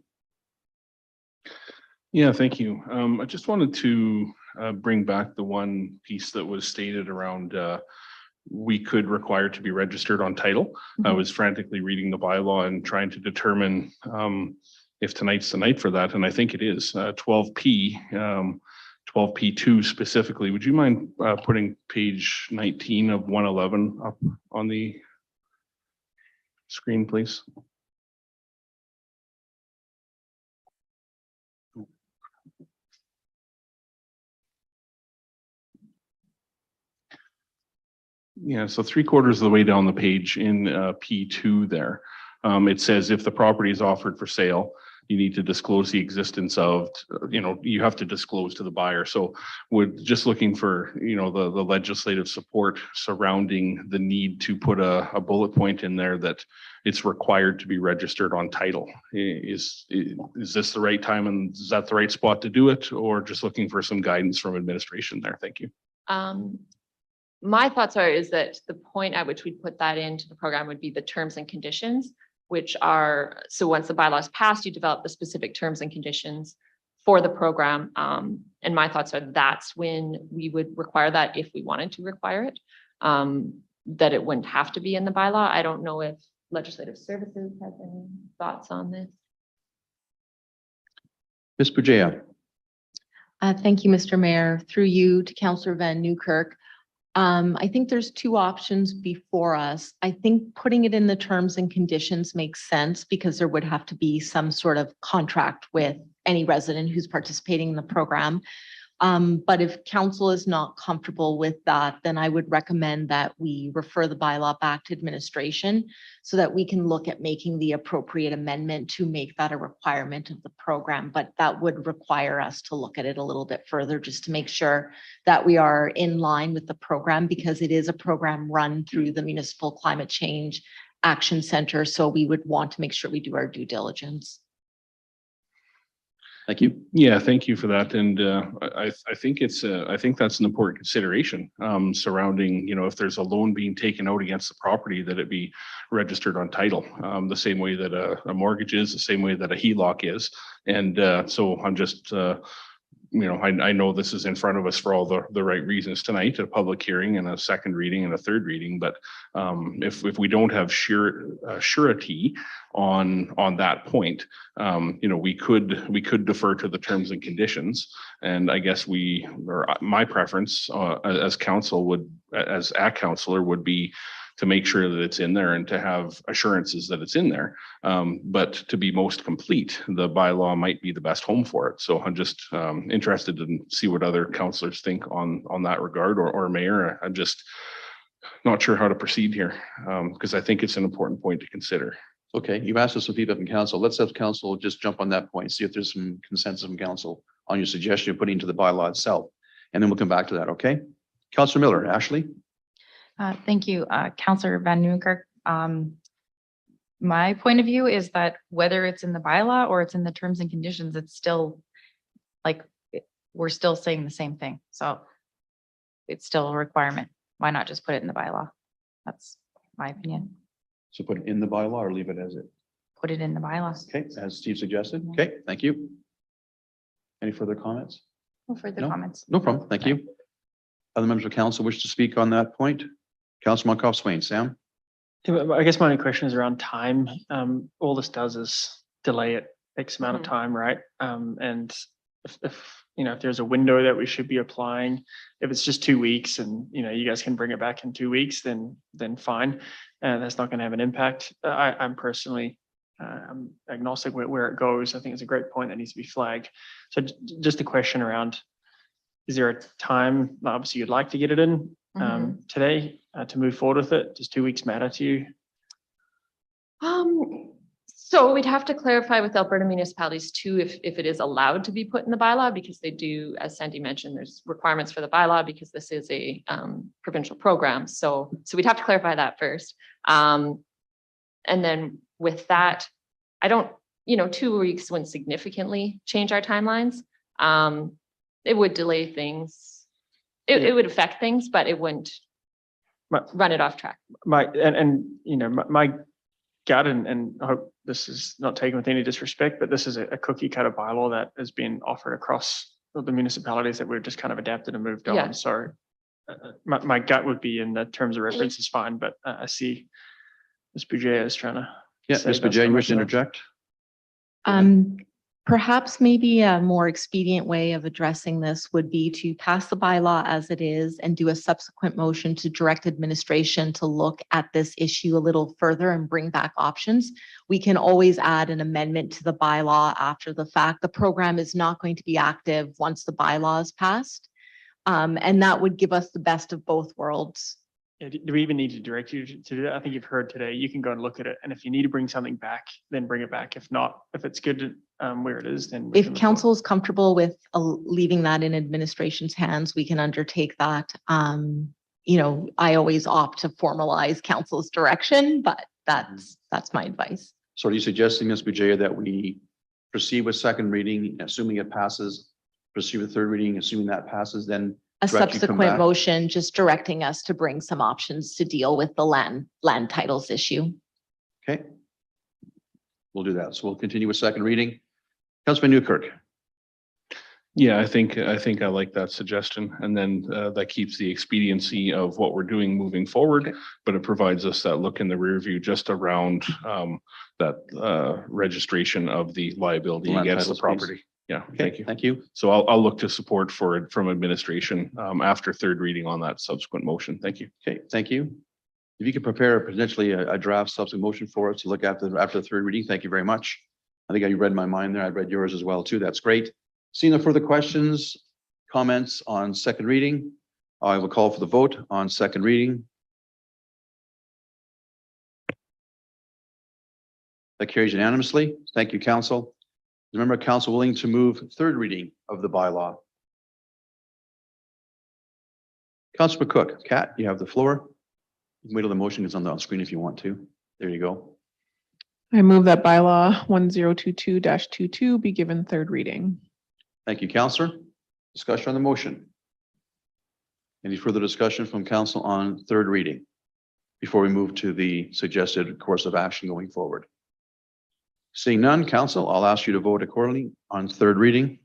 Yeah, thank you. I just wanted to bring back the one piece that was stated around we could require to be registered on title. I was frantically reading the bylaw and trying to determine if tonight's the night for that, and I think it is. 12P, 12P2 specifically. Would you mind putting page 19 of 111 up on the screen, please? Yeah, so 3/4 of the way down the page in P2 there, it says if the property is offered for sale, you need to disclose the existence of, you have to disclose to the buyer. So we're just looking for, the legislative support surrounding the need to put a bullet point in there that it's required to be registered on title. Is this the right time and is that the right spot to do it, or just looking for some guidance from administration there? Thank you. My thoughts is that the point at which we put that into the program would be the terms and conditions, which are, so once the bylaw is passed, you develop the specific terms and conditions for the program. And my thoughts are that's when we would require that if we wanted to require it, that it wouldn't have to be in the bylaw. I don't know if Legislative Services has any thoughts on this. Ms. Bujaya. Thank you, Mr. Mayor. Through you to Councillor Van Newkirk. I think there's two options before us. I think putting it in the terms and conditions makes sense because there would have to be some sort of contract with any resident who's participating in the program. But if council is not comfortable with that, then I would recommend that we refer the bylaw back to administration so that we can look at making the appropriate amendment to make that a requirement of the program. But that would require us to look at it a little bit further just to make sure that we are in line with the program, because it is a program run through the Municipal Climate Change Action Center. So we would want to make sure we do our due diligence. Thank you. Yeah, thank you for that. And I think I think that's an important consideration surrounding, if there's a loan being taken out against the property, that it be registered on title, the same way that a mortgage is, the same way that a HELOC is. And so I'm just, I know this is in front of us for all the right reasons tonight, a public hearing and a second reading and a third reading. But if we don't have surety on that point, we could defer to the terms and conditions. And I guess my preference as council as a councillor would be to make sure that it's in there and to have assurances that it's in there. But to be most complete, the bylaw might be the best home for it. So I'm just interested to see what other councillors think on that regard, or Mayor. I'm just not sure how to proceed here, because I think it's an important point to consider. Okay, you've asked us some feedback from council. Let's have council just jump on that point, see if there's some consensus from council on your suggestion of putting into the bylaw itself. And then we'll come back to that, okay? Councillor Miller, Ashley? Thank you, Councillor Van Nieuwkerk. My point of view is that whether it's in the bylaw or it's in the terms and conditions, it's still like, we're still saying the same thing. So it's still a requirement. Why not just put it in the bylaw? That's my opinion. So put it in the bylaw or leave it as it? Put it in the bylaws. Okay, as Steve suggested. Okay, thank you. Any further comments? No further No? comments. No problem. Thank you. Other members of council wish to speak on that point? Councillor Monkoff Swain, Sam? I guess my only question is around time. All this does is delay it X amount of time, right? And if you know, if there's a window that we should be applying, if it's just 2 weeks and, you know, you guys can bring it back in 2 weeks, then fine. That's not going to have an impact. I'm personally, I'm agnostic where it goes. I think it's a great point that needs to be flagged. So just a question around, is there a time, obviously you'd like to get it in today to move forward with it? Does 2 weeks matter to you? So we'd have to clarify with Alberta municipalities too, if it is allowed to be put in the bylaw, because they do, as Sandy mentioned, there's requirements for the bylaw because this is a provincial program. So we'd have to clarify that first. And then with that, I don't, 2 weeks wouldn't significantly change our timelines. It would delay things. It would affect things, but it wouldn't run it off track. My gut, and I hope this is not taken with any disrespect, but this is a cookie cutter bylaw that has been offered across the municipalities that we've just kind of adapted and moved on. Yeah. So my gut would be in the terms of reference is fine, but I see Ms. Bourget is trying to. Yeah, say Ms. that's Bourget, you not wish to enough. interject? Perhaps maybe a more expedient way of addressing this would be to pass the bylaw as it is and do a subsequent motion to direct administration to look at this issue a little further and bring back options. We can always add an amendment to the bylaw after the fact. The program is not going to be active once the bylaw is passed. And that would give us the best of both worlds. Yeah, do we even need to direct you to do that? I think you've heard today, you can go and look at it. And if you need to bring something back, then bring it back. If not, if it's good where it is, then. we can If move council is comfortable with leaving that in administration's hands, we can undertake that. I always opt to formalize council's direction, but that's my advice. So are you suggesting, Ms. Bourget, that we proceed with second reading, assuming it passes, proceed with third reading, assuming that passes, then A direct you to come subsequent back? motion just directing us to bring some options to deal with the land titles issue. Okay. We'll do that. So we'll continue with second reading. Councilman Newkirk. Yeah, I think I like that suggestion. And then that keeps the expediency of what we're doing moving forward, but it provides us that look in the rear view just around that registration of the liability Land against the titles piece. property. Yeah, Okay, thank you. Thank you. So I'll look to support for it from administration after third reading on that subsequent motion. Thank you. Okay, thank you. If you could prepare potentially a draft subsequent motion for us to look after the third reading, thank you very much. I think you read my mind there. I read yours as well too. That's great. Seeing no further questions, comments on second reading, I will call for the vote on second reading. That carries unanimously. Thank you, council. Is a member of council willing to move third reading of the bylaw? Councillor McCook, Kat, you have the floor. You can wait till the motion is on the screen if you want to. There you go. I move that bylaw 1022-22 be given third reading. Thank you, councillor. Discussion on the motion. Any further discussion from council on third reading before we move to the suggested course of action going forward? Seeing none, council, I'll ask you to vote accordingly on third reading.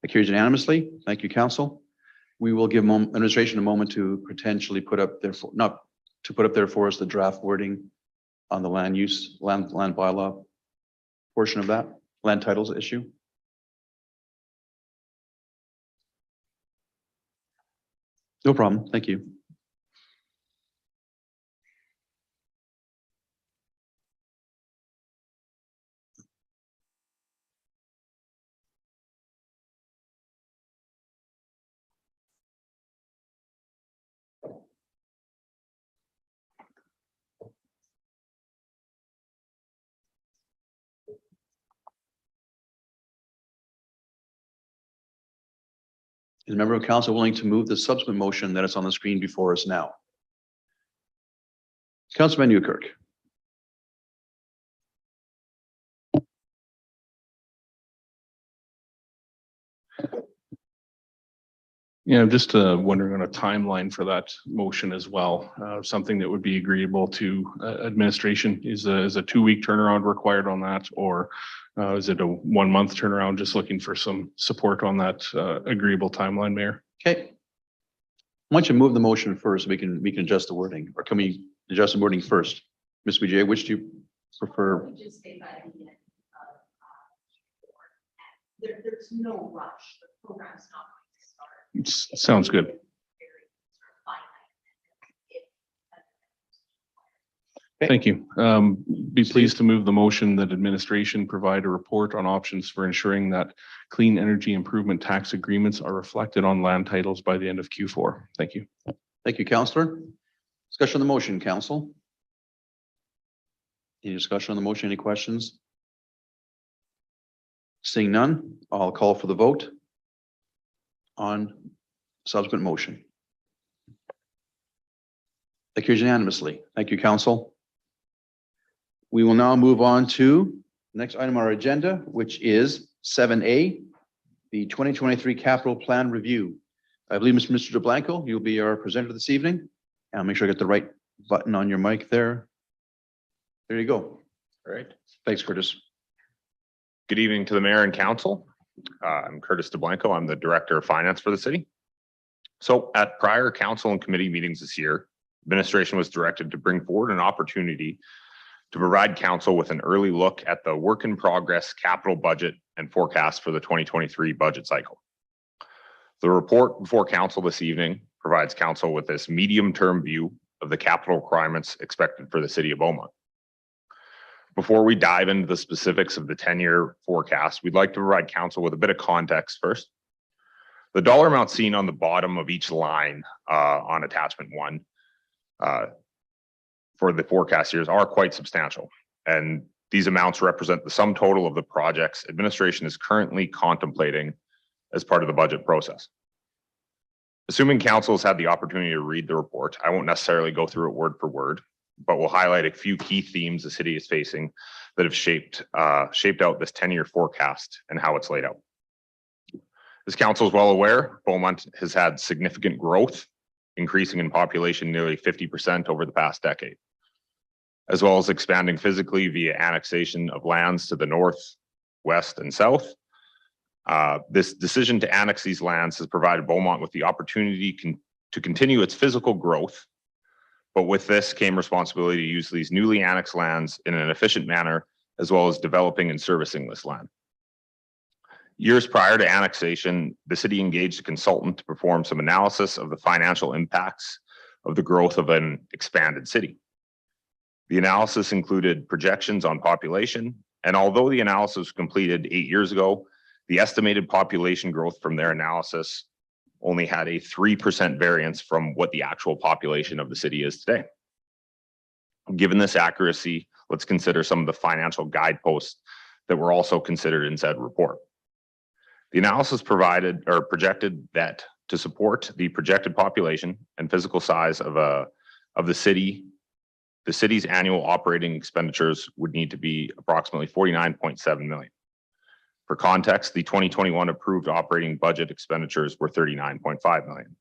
That carries unanimously. Thank you, council. We will give administration a moment to potentially put up there for us the draft wording on the land bylaw portion of that land titles issue. No problem. Thank you. Is a member of council willing to move the subsequent motion that is on the screen before us now? Councilman Newkirk. Yeah, I'm just wondering on a timeline for that motion as well. Something that would be agreeable to administration. Is a 2-week turnaround required on that, or is it a 1-month turnaround? Just looking for some support on that agreeable timeline, Mayor. Okay. Why don't you move the motion first? We can adjust the wording, or can we adjust the wording first? Ms. Boucher, which do you prefer? Just say by the end of, there's no rush. The program's not going to start. Sounds good. Thank you. Be pleased to move the motion that administration provide a report on options for ensuring that clean energy improvement tax agreements are reflected on land titles by the end of Q4. Thank you. Thank you, Councillor. Discussion on the motion, Council. Any discussion on the motion? Any questions? Seeing none, I'll call for the vote on subsequent motion. That carries unanimously. Thank you, Council. We will now move on to the next item on our agenda, which is 7A, the 2023 Capital Plan Review. I believe, Mr. DeBlanco, you'll be our presenter this evening. And I'll make sure I get the right button on your mic there. There you go. All right. Thanks, Curtis. Good evening to the mayor and council. I'm Curtis DeBlanco. I'm the director of finance for the city. So at prior council and committee meetings this year, administration was directed to bring forward an opportunity to provide council with an early look at the work in progress capital budget and forecast for the 2023 budget cycle. The report before council this evening provides council with this medium-term view of the capital requirements expected for the city of Beaumont. Before we dive into the specifics of the 10-year forecast, we'd like to provide council with a bit of context first. The dollar amount seen on the bottom of each line on attachment 1 for the forecast years are quite substantial. And these amounts represent the sum total of the projects administration is currently contemplating as part of the budget process. Assuming council has had the opportunity to read the report, I won't necessarily go through it word for word, but we'll highlight a few key themes the city is facing that have shaped out this 10-year forecast and how it's laid out. As council is well aware, Beaumont has had significant growth, increasing in population nearly 50% over the past decade, as well as expanding physically via annexation of lands to the north, west, and south. This decision to annex these lands has provided Beaumont with the opportunity to continue its physical growth, but with this came responsibility to use these newly annexed lands in an efficient manner, as well as developing and servicing this land. Years prior to annexation, the city engaged a consultant to perform some analysis of the financial impacts of the growth of an expanded city. The analysis included projections on population, and although the analysis was completed 8 years ago, the estimated population growth from their analysis only had a 3% variance from what the actual population of the city is today. Given this accuracy, let's consider some of the financial guideposts that were also considered in said report. The analysis provided or projected that to support the projected population and physical size of the city's annual operating expenditures would need to be approximately 49.7 million. For context, the 2021 approved operating budget expenditures were 39.5 million.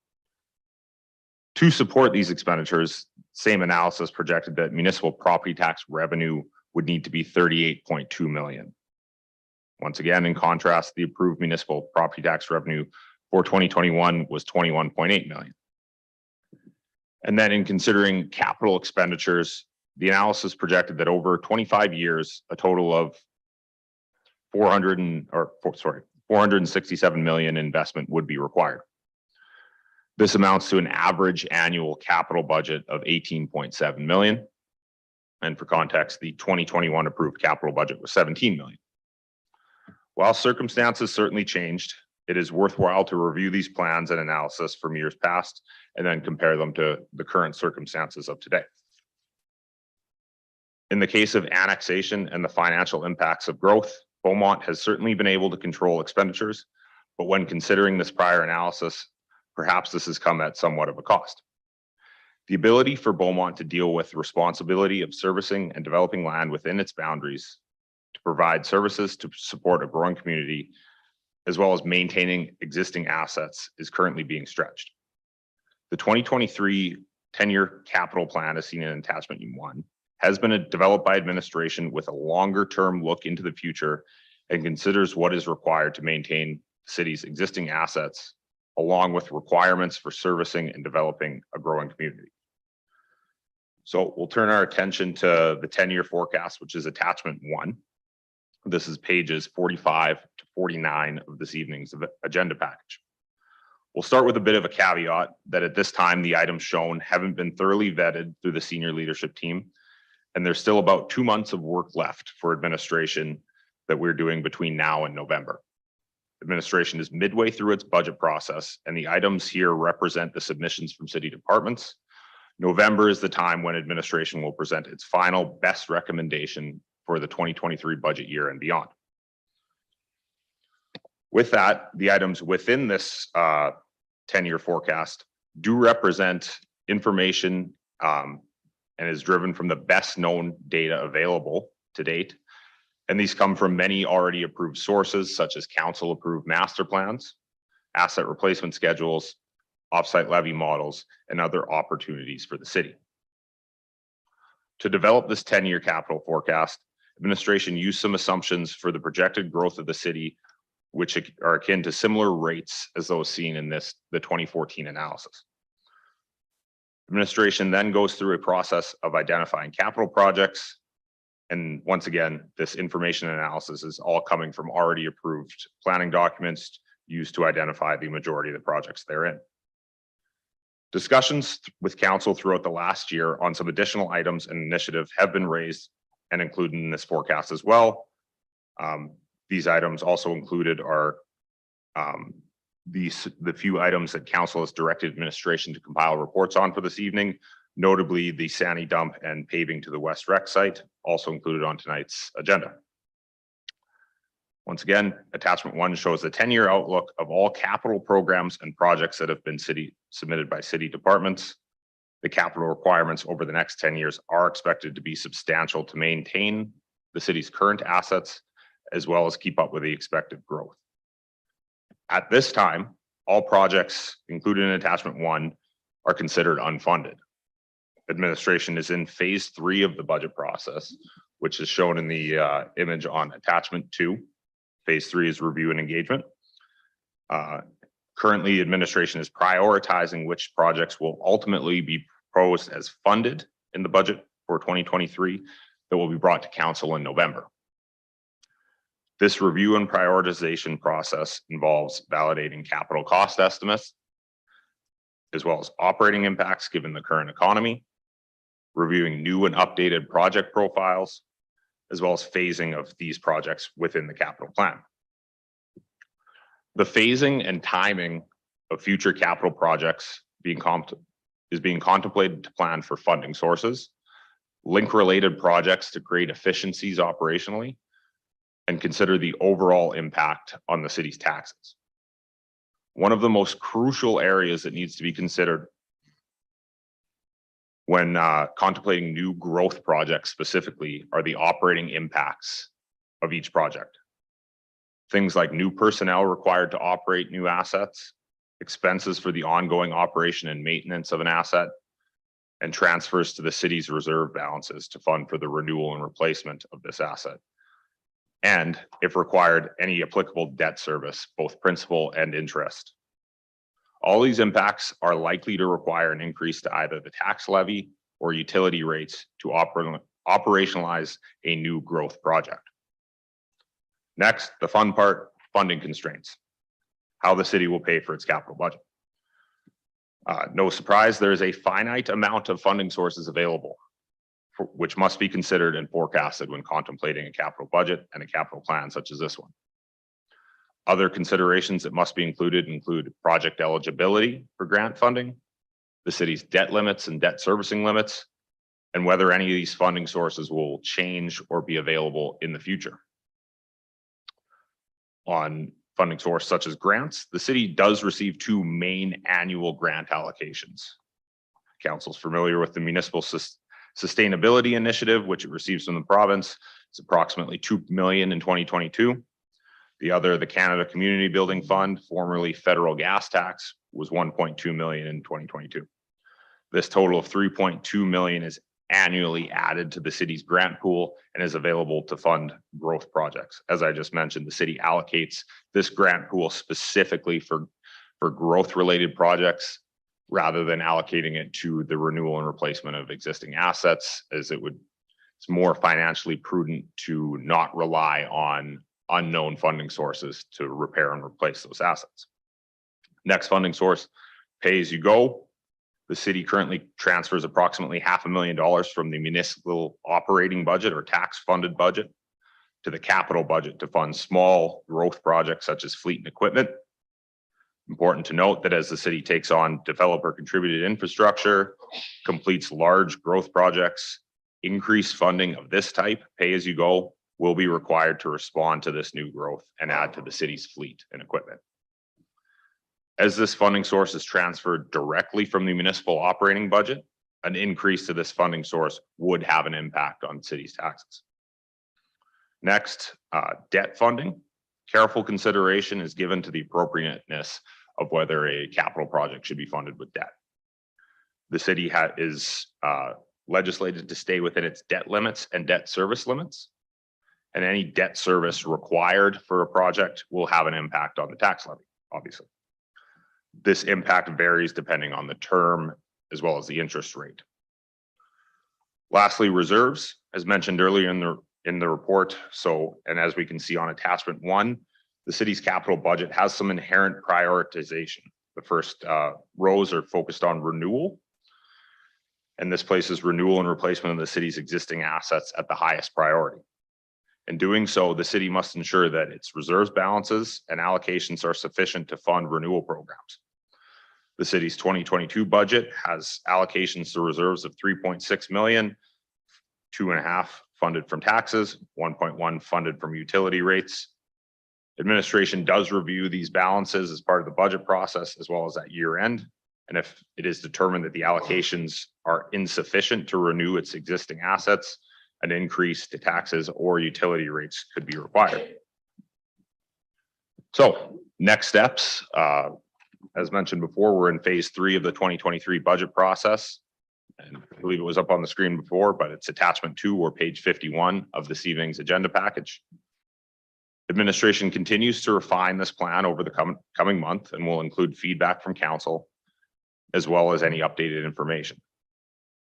To support these expenditures, same analysis projected that municipal property tax revenue would need to be 38.2 million. Once again, in contrast, the approved municipal property tax revenue for 2021 was 21.8 million. And then in considering capital expenditures, the analysis projected that over 25 years, a total of 467 million investment would be required. This amounts to an average annual capital budget of 18.7 million. And for context, the 2021 approved capital budget was 17 million. While circumstances certainly changed, it is worthwhile to review these plans and analysis from years past and then compare them to the current circumstances of today. In the case of annexation and the financial impacts of growth, Beaumont has certainly been able to control expenditures, but when considering this prior analysis, perhaps this has come at somewhat of a cost. The ability for Beaumont to deal with the responsibility of servicing and developing land within its boundaries to provide services to support a growing community, as well as maintaining existing assets, is currently being stretched. The 2023 10-year capital plan, as seen in attachment 1, has been developed by administration with a longer-term look into the future and considers what is required to maintain the city's existing assets, along with requirements for servicing and developing a growing community. So we'll turn our attention to the 10-year forecast, which is attachment 1. This is pages 45 to 49 of this evening's agenda package. We'll start with a bit of a caveat that at this time, the items shown haven't been thoroughly vetted through the senior leadership team, and there's still about 2 months of work left for administration that we're doing between now and November. Administration is midway through its budget process, and the items here represent the submissions from city departments. November is the time when administration will present its final best recommendation for the 2023 budget year and beyond. With that, the items within this 10-year forecast do represent information and is driven from the best known data available to date. And these come from many already approved sources, such as council approved master plans, asset replacement schedules, offsite levy models, and other opportunities for the city. To develop this 10-year capital forecast, administration used some assumptions for the projected growth of the city, which are akin to similar rates as those seen in the 2014 analysis. Administration then goes through a process of identifying capital projects. And once again, this information analysis is all coming from already approved planning documents used to identify the majority of the projects therein. Discussions with council throughout the last year on some additional items and initiatives have been raised and included in this forecast as well. These items also included are the few items that council has directed administration to compile reports on for this evening, notably the Sani dump and paving to the West Rec site, also included on tonight's agenda. Once again, attachment 1 shows the 10-year outlook of all capital programs and projects that have been submitted by city departments. The capital requirements over the next 10 years are expected to be substantial to maintain the city's current assets, as well as keep up with the expected growth. At this time, all projects included in attachment 1 are considered unfunded. Administration is in phase 3 of the budget process, which is shown in the image on attachment 2. Phase 3 is review and engagement. Currently, administration is prioritizing which projects will ultimately be proposed as funded in the budget for 2023 that will be brought to council in November. This review and prioritization process involves validating capital cost estimates, as well as operating impacts given the current economy, reviewing new and updated project profiles, as well as phasing of these projects within the capital plan. The phasing and timing of future capital projects is being contemplated to plan for funding sources, link related projects to create efficiencies operationally, and consider the overall impact on the city's taxes. One of the most crucial areas that needs to be considered when contemplating new growth projects specifically are the operating impacts of each project. Things like new personnel required to operate new assets, expenses for the ongoing operation and maintenance of an asset, and transfers to the city's reserve balances to fund for the renewal and replacement of this asset. And if required, any applicable debt service, both principal and interest. All these impacts are likely to require an increase to either the tax levy or utility rates to operationalize a new growth project. Next, the fun part, funding constraints, how the city will pay for its capital budget. No surprise, there is a finite amount of funding sources available, which must be considered and forecasted when contemplating a capital budget and a capital plan such as this one. Other considerations that must be include project eligibility for grant funding, the city's debt limits and debt servicing limits, and whether any of these funding sources will change or be available in the future. On funding source such as grants, the city does receive 2 main annual grant allocations. Council's familiar with the Municipal Sustainability Initiative, which it receives from the province. It's approximately $2 million in 2022. The other, the Canada Community Building Fund, formerly federal gas tax, was 1.2 million in 2022. This total of 3.2 million is annually added to the city's grant pool and is available to fund growth projects. As I just mentioned, the city allocates this grant pool specifically for growth related projects rather than allocating it to the renewal and replacement of existing assets, as it's more financially prudent to not rely on unknown funding sources to repair and replace those assets. Next funding source, pay as you go. The city currently transfers approximately $500,000 from the municipal operating budget or tax funded budget to the capital budget to fund small growth projects such as fleet and equipment. Important to note that as the city takes on developer contributed infrastructure, completes large growth projects, increased funding of this type, pay as you go, will be required to respond to this new growth and add to the city's fleet and equipment. As this funding source is transferred directly from the municipal operating budget, an increase to this funding source would have an impact on city's taxes. Next, debt funding. Careful consideration is given to the appropriateness of whether a capital project should be funded with debt. The city is legislated to stay within its debt limits and debt service limits, and any debt service required for a project will have an impact on the tax levy, obviously. This impact varies depending on the term as well as the interest rate. Lastly, reserves, as mentioned earlier in the report. And as we can see on attachment 1, the city's capital budget has some inherent prioritization. The first rows are focused on renewal, and this places renewal and replacement of the city's existing assets at the highest priority. In doing so, the city must ensure that its reserves balances and allocations are sufficient to fund renewal programs. The city's 2022 budget has allocations to reserves of 3.6 million, 2.5 funded from taxes, 1.1 funded from utility rates. Administration does review these balances as part of the budget process as well as at year end. And if it is determined that the allocations are insufficient to renew its existing assets, an increase to taxes or utility rates could be required. So next steps, as mentioned before, we're in phase 3 of the 2023 budget process. And I believe it was up on the screen before, but it's attachment 2 or page 51 of this evening's agenda package. Administration continues to refine this plan over the coming month and will include feedback from council as well as any updated information.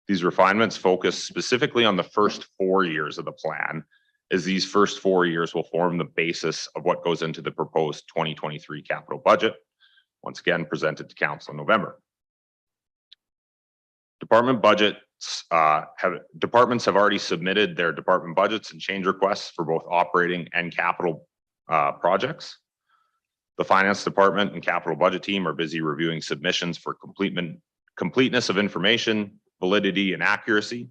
These refinements focus specifically on the first 4 years of the plan, as these first 4 years will form the basis of what goes into the proposed 2023 capital budget, once again presented to council in November. Departments have already submitted their department budgets and change requests for both operating and capital projects. The finance department and capital budget team are busy reviewing submissions for completeness of information, validity, and accuracy.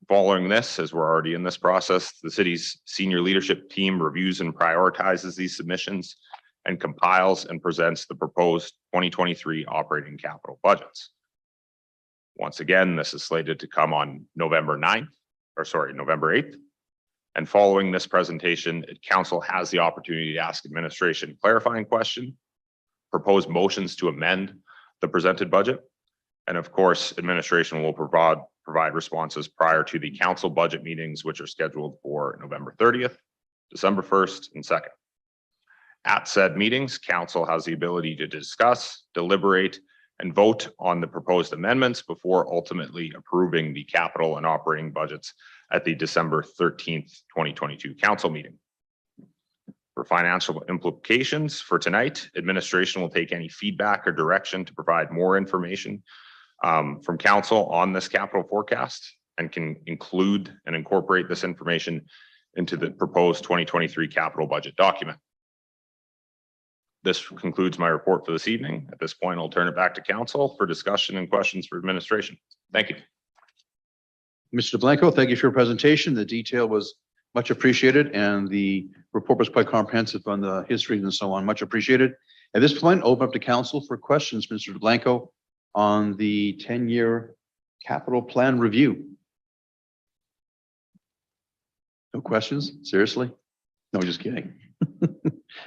Following this, as we're already in this process, the city's senior leadership team reviews and prioritizes these submissions and compiles and presents the proposed 2023 operating capital budgets. Once again, this is slated to come on November 8th. And following this presentation, council has the opportunity to ask administration clarifying questions, propose motions to amend the presented budget. And of course, administration will provide responses prior to the council budget meetings, which are scheduled for November 30th, December 1st, and 2nd. At said meetings, council has the ability to discuss, deliberate, and vote on the proposed amendments before ultimately approving the capital and operating budgets at the December 13th, 2022 council meeting. For financial implications for tonight, administration will take any feedback or direction to provide more information from council on this capital forecast and can include and incorporate this information into the proposed 2023 capital budget document. This concludes my report for this evening. At this point, I'll turn it back to council for discussion and questions for administration. Thank you. Mr. Blanco, thank you for your presentation. The detail was much appreciated and the report was quite comprehensive on the history and so on. Much appreciated. At this point, open up to council for questions, Mr. Blanco, on the 10-year capital plan review. No questions? Seriously? No, just kidding.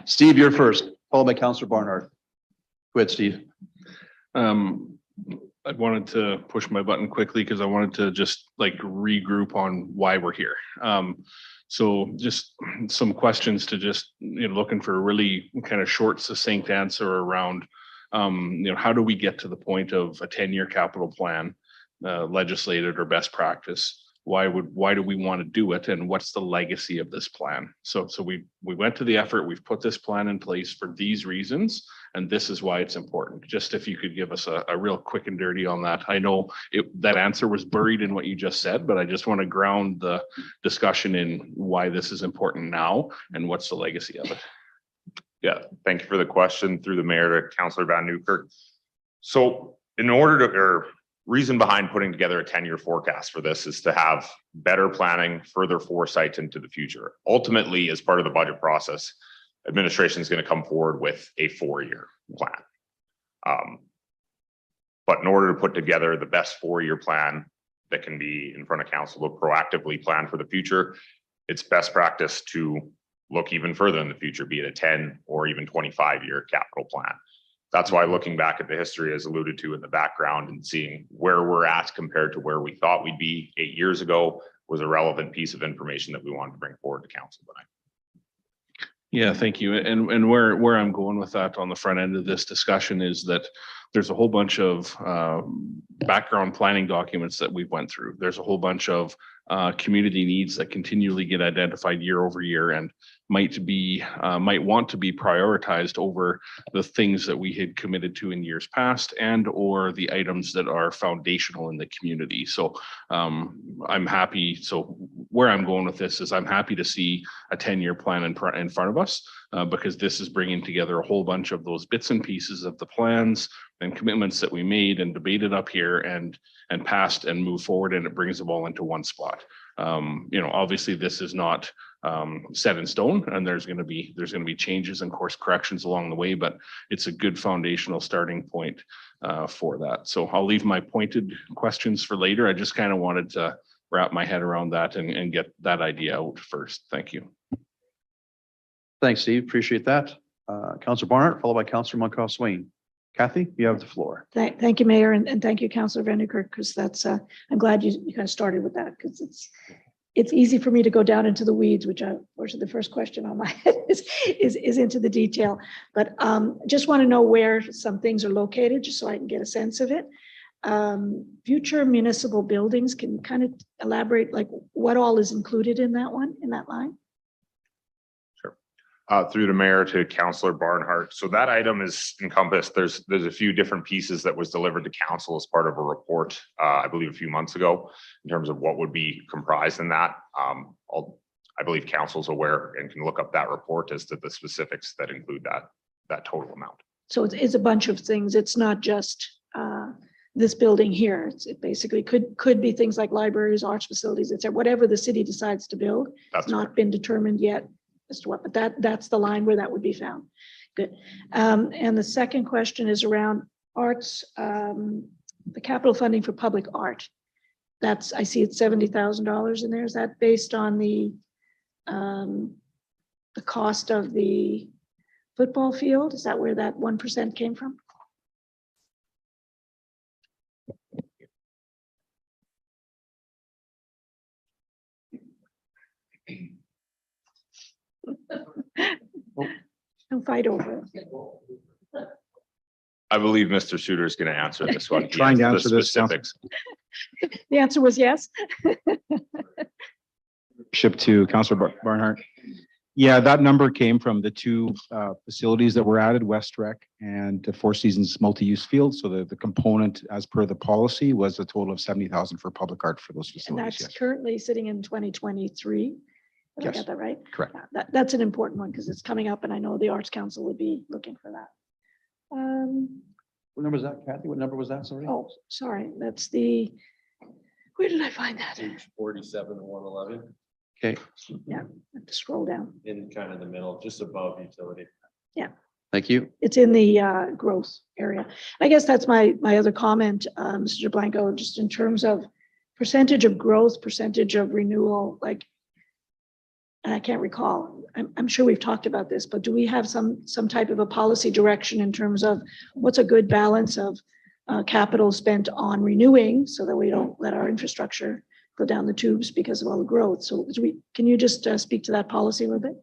Steve, you're first, followed by Councillor Barnhart. Go ahead, Steve. I wanted to push my button quickly because I wanted to just like regroup on why we're here. So just some questions to just, looking for a really kind of short, succinct answer around, how do we get to the point of a 10-year capital plan, legislated or best practice? Why do we want to do it? And what's the legacy of this plan? So we went to the effort, we've put this plan in place for these reasons, and this is why it's important. Just if you could give us a real quick and dirty on that. I know that answer was buried in what you just said, but I just want to ground the discussion in why this is important now and what's the legacy of it. Yeah, thank you for the question through the mayor to Councillor Van Nieuwkerk. So in order to, or reason behind putting together a 10-year forecast for this is to have better planning, further foresight into the future. Ultimately, as part of the budget process, administration is going to come forward with a 4-year plan. But in order to put together the best 4-year plan that can be in front of council to proactively plan for the future, it's best practice to look even further in the future, be it a 10 or even 25-year capital plan. That's why looking back at the history as alluded to in the background and seeing where we're at compared to where we thought we'd be 8 years ago was a relevant piece of information that we wanted to bring forward to council tonight. Yeah, thank you. And where I'm going with that on the front end of this discussion is that there's a whole bunch of background planning documents that we've went through. There's a whole bunch of community needs that continually get identified year over year and might want to be prioritized over the things that we had committed to in years past and or the items that are foundational in the community. So I'm happy. So where I'm going with this is I'm happy to see a 10-year plan in front of us because this is bringing together a whole bunch of those bits and pieces of the plans and commitments that we made and debated up here and passed and moved forward, and it brings them all into one spot. Obviously this is not set in stone, and there's going to be changes and course corrections along the way, but it's a good foundational starting point for that. So I'll leave my pointed questions for later. I just kind of wanted to wrap my head around that and get that idea out first. Thank you. Thanks, Steve. Appreciate that. Councillor Barnhart, followed by Councillor Moncton Swain. Kathy, you have the floor. Thank you, Mayor, and thank you, Councillor Van Nieuwkerk, because that's, I'm glad you kind of started with that, because it's easy for me to go down into the weeds, which the first question on my head is into the detail. But just want to know where some things are located, just so I can get a sense of it. Future municipal buildings, can you kind of elaborate like what all is included in that line? Through the mayor to Councillor Barnhart. So that item is encompassed. There's a few different pieces that was delivered to council as part of a report, I believe a few months ago, in terms of what would be comprised in that. I believe council's aware and can look up that report as to the specifics that include that total amount. So it's a bunch of things. It's not just this building here. It basically could be things like libraries, arts facilities, etc. Whatever the city decides to build. That's not been determined yet as to what, but that's the line where that would be found. Good. And the second question is around arts, the capital funding for public art. I see it's $70,000 in there. Is that based on the cost of the football field? Is that where that 1% came from? Don't fight over it. I believe Mr. Suter is going to answer this one. Trying to answer this. The answer was yes. Ship to Councillor Barnhart. Yeah, that number came from the two facilities that were added, West Rec and the Four Seasons multi-use field. So the component as per the policy was a total of 70,000 for public art for those And facilities. that's Yes, currently sitting in 2023. Did I Yes. get that right? correct. Yeah, that's an important one because it's coming up and I know the Arts Council would be looking for that. What number was that, Kathy? What number was that? Sorry. Oh, sorry, that's the, where did I find that? 47 to 111 Okay, Yeah, I have to scroll down. in kind of the middle, just above utility. thank you. It's in the growth area. I guess that's my other comment, Mr. Blanco, just in terms of percentage of growth, percentage of renewal, like, and I can't recall, I'm sure we've talked about this, but do we have some type of a policy direction in terms of what's a good balance of capital spent on renewing so that we don't let our infrastructure go down the tubes because of all the growth? So can you just speak to that policy a little bit?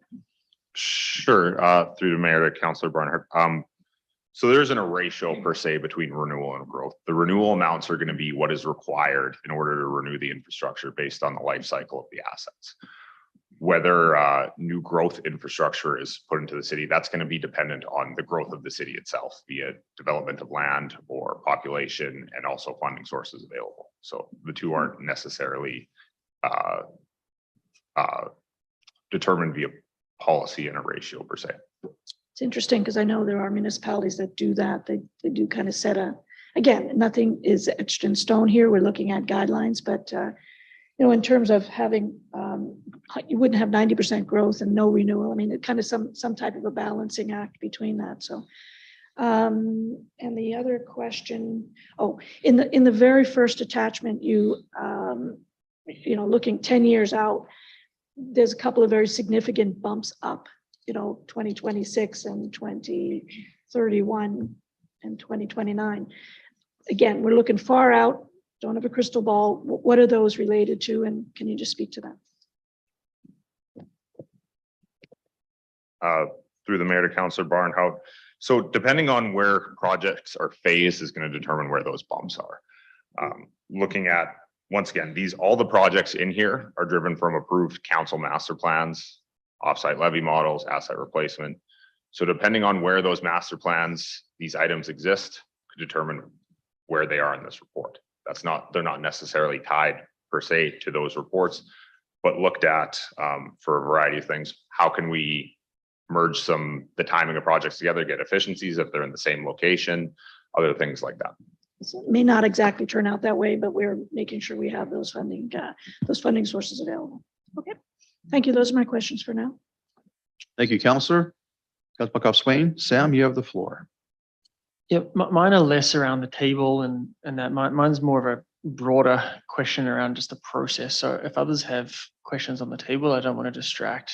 Sure, through the mayor to Councillor Barnhart. So there isn't a ratio per se between renewal and growth. The renewal amounts are going to be what is required in order to renew the infrastructure based on the life cycle of the assets. Whether new growth infrastructure is put into the city, that's going to be dependent on the growth of the city itself, via development of land or population, and also funding sources available. So the two aren't necessarily determined via policy in a ratio per se. It's interesting because I know there are municipalities that do that. They do kind of set again, nothing is etched in stone here. We're looking at guidelines, but in terms of having, you wouldn't have 90% growth and no renewal. I mean, it kind of some type of a balancing act between that. So, and the other question, in the very first attachment, looking 10 years out, there's a couple of very significant bumps up, 2026 and 2031 and 2029. Again, we're looking far out. Don't have a crystal ball. What are those related to? And can you just speak to that? Through the mayor to Councillor Barnhout. So depending on where projects are phased is going to determine where those bumps are. Looking at, once again, all the projects in here are driven from approved council master plans, offsite levy models, asset replacement. So depending on where those master plans, these items exist, could determine where they are in this report. They're not necessarily tied per se to those reports, but looked at for a variety of things. How can we merge the timing of projects together, get efficiencies if they're in the same location, other things like that. So it may not exactly turn out that way, but we're making sure we have those funding sources available. Okay, thank you. Those are my questions for now. Thank you, Councillor. Councillor Swain. Sam, you have the floor. Yep, mine are less around the table and that mine's more of a broader question around just the process. So if others have questions on the table, I don't want to distract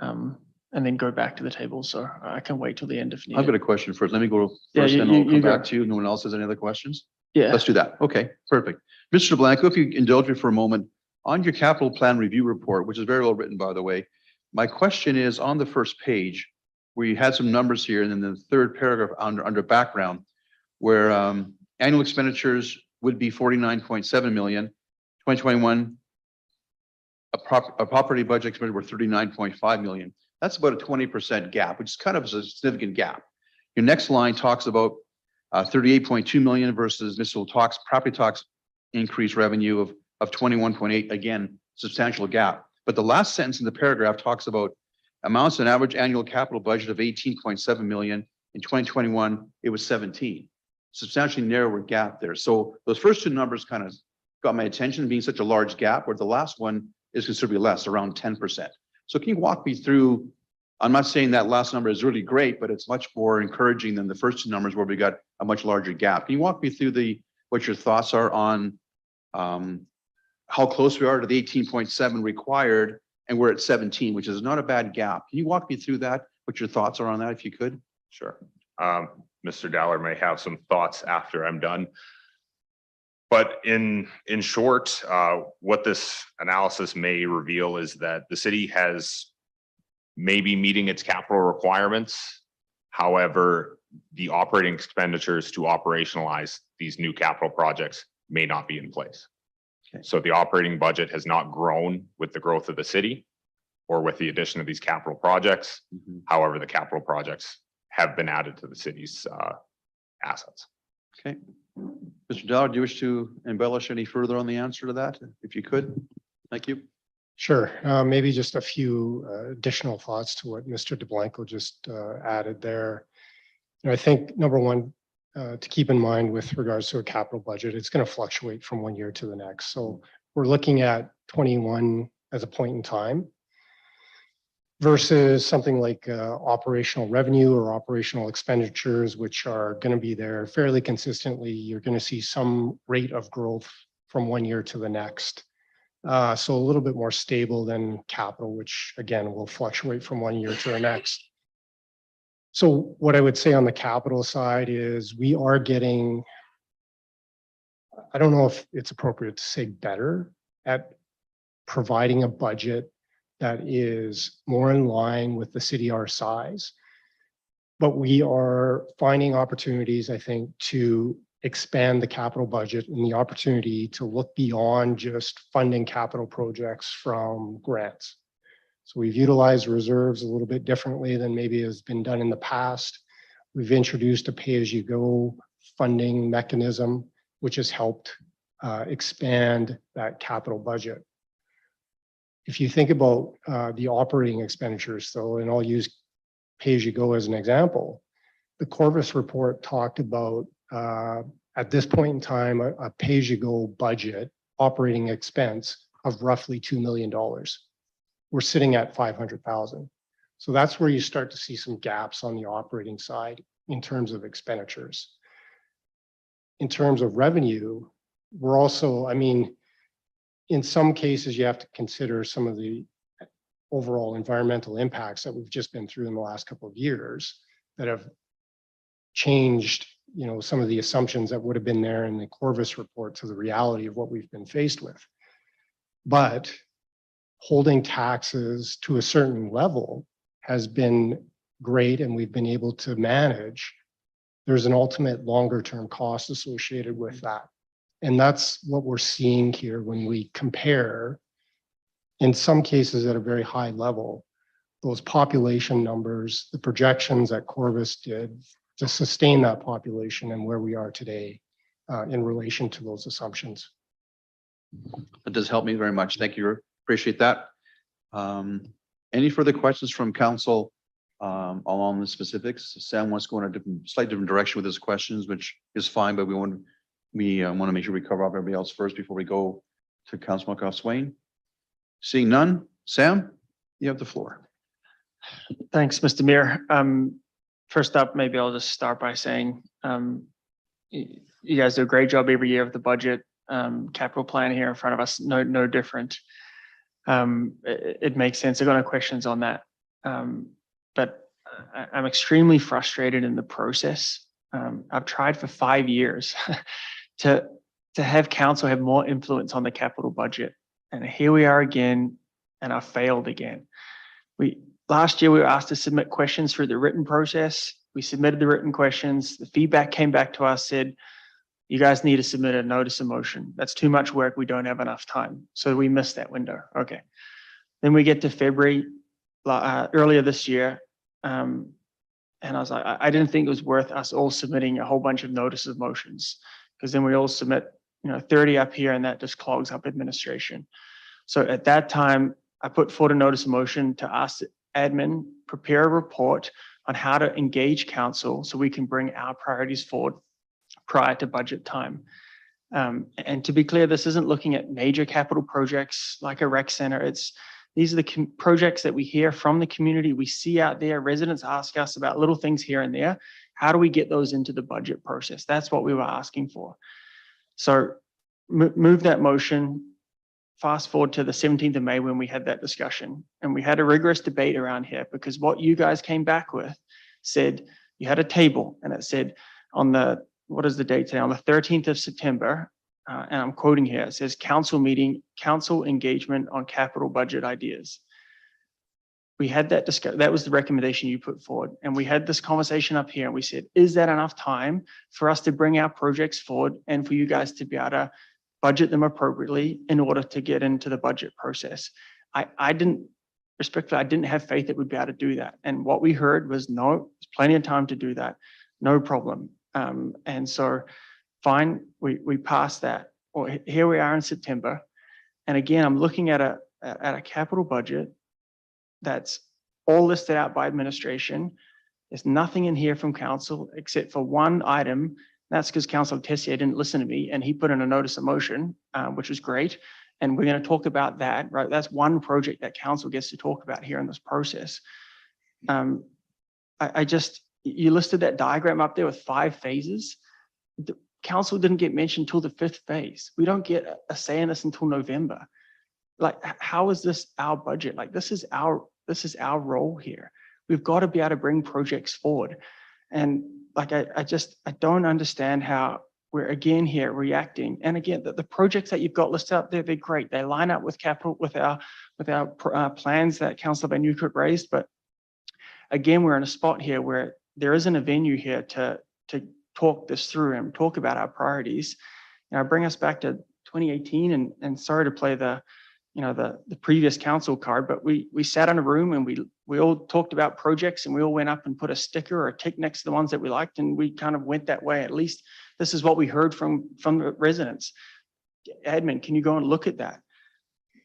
and then go back to the table. So I can wait till the end if needed. I've got a question first. Let me go Yeah, first, then you I'll come go. back to you. No one else has any other questions? Yeah. Let's do that. Okay, perfect. Mr. Blanco, if you indulge me for a moment, on your capital plan review report, which is very well written, by the way, my question is on the first page, where you had some numbers here, and then the third paragraph under background, where annual expenditures would be 49.7 million, 2021, a property budget expenditure were 39.5 million. That's about a 20% gap, which is kind of a significant gap. Your next line talks about 38.2 million versus municipal property tax increase revenue of 21.8, again, substantial gap. But the last sentence in the paragraph talks about amounts an average annual capital budget of 18.7 million. In 2021, it was 17. Substantially narrower gap there. So those first two numbers kind of got my attention, being such a large gap, where the last one is considerably less, around 10%. So can you walk me through, I'm not saying that last number is really great, but it's much more encouraging than the first two numbers where we got a much larger gap. Can you walk me through what your thoughts are on how close we are to the 18.7 required, and we're at 17, which is not a bad gap. Can you walk me through that, what your thoughts are on that, if you could? Sure. Mr. Dowler may have some thoughts after I'm done. But in short, what this analysis may reveal is that the city has maybe meeting its capital requirements. However, the operating expenditures to operationalize these new capital projects may not be in place. Okay. So the operating budget has not grown with the growth of the city. or with the addition of these capital projects. Mhm. However, the capital projects have been added to the city's assets. Okay. Mr. Dowd, do you wish to embellish any further on the answer to that, if you could? Thank you. Sure. Maybe just a few additional thoughts to what Mr. DeBlanco just added there. I think number one, to keep in mind with regards to a capital budget, it's going to fluctuate from one year to the next. So we're looking at 21 as a point in time versus something like operational revenue or operational expenditures, which are going to be there fairly consistently. You're going to see some rate of growth from one year to the next. So a little bit more stable than capital, which again will fluctuate from one year to the next. So what I would say on the capital side is we are getting, I don't know if it's appropriate to say better at providing a budget that is more in line with the city our size. But we are finding opportunities, I think, to expand the capital budget and the opportunity to look beyond just funding capital projects from grants. So we've utilized reserves a little bit differently than maybe has been done in the past. We've introduced a pay-as-you-go funding mechanism, which has helped expand that capital budget. If you think about the operating expenditures, though, and I'll use pay-as-you-go as an example, the Corvus report talked about at this point in time, a pay-as-you-go budget operating expense of roughly $2 million. We're sitting at 500,000. So that's where you start to see some gaps on the operating side in terms of expenditures. In terms of revenue, we're also, I mean, in some cases, you have to consider some of the overall environmental impacts that we've just been through in the last couple of years that have changed, you know, some of the assumptions that would have been there in the Corvus report to the reality of what we've been faced with. But holding taxes to a certain level has been great, and we've been able to manage. There's an ultimate longer term cost associated with that. And that's what we're seeing here when we compare, in some cases at a very high level, those population numbers, the projections that Corvus did to sustain that population and where we are today in relation to those assumptions. That does help me very much. Thank you. Appreciate that. Any further questions from council along the specifics? Sam wants to go in a slightly different direction with his questions, which is fine, but we want to make sure we cover up everybody else first before we go to Councilor McCook-Swain. Seeing none, Sam, you have the floor. Thanks, Mr. Mayor. First up, maybe I'll just start by saying you guys do a great job every year of the budget. Capital plan here in front of us, no different. It makes sense. I've got no questions on that. But I'm extremely frustrated in the process. I've tried for 5 years to have council have more influence on the capital budget. And here we are again, and I failed again. Last year, we were asked to submit questions through the written process. We submitted the written questions. The feedback came back to us, said, you guys need to submit a notice of motion. That's too much work. We don't have enough time. So we missed that window. Okay. Then we get to February, earlier this year. And I was like, I didn't think it was worth us all submitting a whole bunch of notices of motions, because then we all submit, 30 up here, and that just clogs up administration. So at that time, I put forward a notice of motion to ask admin prepare a report on how to engage council so we can bring our priorities forward prior to budget time. And to be clear, this isn't looking at major capital projects like a rec center. These are the projects that we hear from the community. We see out there, residents ask us about little things here and there. How do we get those into the budget process? That's what we were asking for. So move that motion. Fast forward to the 17th of May when we had that discussion, and we had a rigorous debate around here, because what you guys came back with said you had a table, and it said on the, what is the date today? On the 13th of September, and I'm quoting here, it says council meeting, council engagement on capital budget ideas. We had that discussion. That was the recommendation you put forward. And we had this conversation up here, and we said, is that enough time for us to bring our projects forward and for you guys to be able to budget them appropriately in order to get into the budget process? I didn't respectfully, I didn't have faith that we'd be able to do that. And what we heard was, no, there's plenty of time to do that. No problem. And so fine, we passed that. Well, here we are in September. And again, I'm looking at a capital budget that's all listed out by administration. There's nothing in here from council except for one item. That's because Councillor Tessier didn't listen to me and he put in a notice of motion, which was great. And we're going to talk about that, right? That's one project that council gets to talk about here in this process. You listed that diagram up there with 5 phases. The council didn't get mentioned until the 5th phase. We don't get a say in this until November. Like, how is this our budget? Like, this is our role here. We've got to be able to bring projects forward. And like, I don't understand how we're again here reacting. And again, the projects that you've got listed up there, they're great. They line up with capital, with our plans that Councillor Van Nieuwkerk raised. But again, we're in a spot here where there isn't a venue here to talk this through and talk about our priorities. You know, bring us back to 2018 and sorry to play the previous council card, but we sat in a room and we all talked about projects and we all went up and put a sticker or a tick next to the ones that we liked, and we kind of went that way. At least this is what we heard from the residents. Admin, can you go and look at that?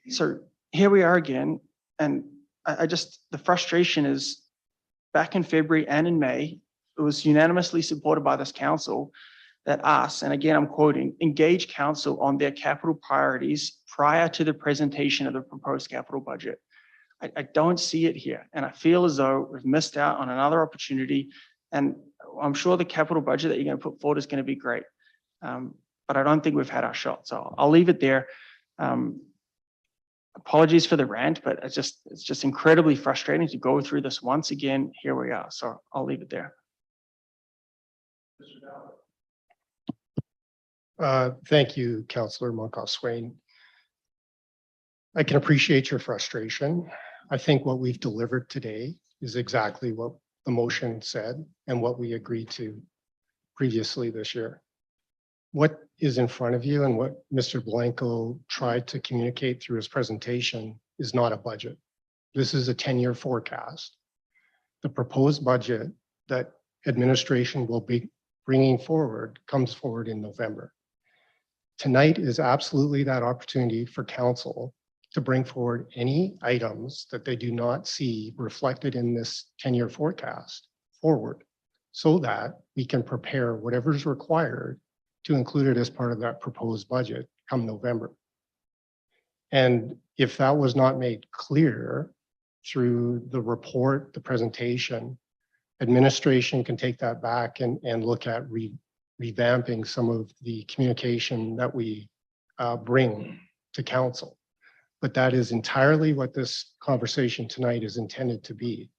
So here we are again, and the frustration is, back in February and in May, it was unanimously supported by this council that us, and again, I'm quoting, engage council on their capital priorities prior to the presentation of the proposed capital budget. I don't see it here. And I feel as though we've missed out on another opportunity. And I'm sure the capital budget that you're going to put forward is going to be great. But I don't think we've had our shot. So I'll leave it there. Apologies for the rant, but it's just incredibly frustrating to go through this once again. Here we are. So I'll leave it there. Thank you, Councillor Moncoff-Swain. I can appreciate your frustration. I think what we've delivered today is exactly what the motion said and what we agreed to previously this year. What is in front of you and what Mr. Blanco tried to communicate through his presentation is not a budget. This is a 10-year forecast. The proposed budget that administration will be bringing forward comes forward in November. Tonight is absolutely that opportunity for council to bring forward any items that they do not see reflected in this 10-year forecast forward, so that we can prepare whatever's required to include it as part of that proposed budget come November. And if that was not made clear through the report, the presentation, administration can take that back and look at revamping some of the communication that we bring to council. But that is entirely what this conversation tonight is intended to be.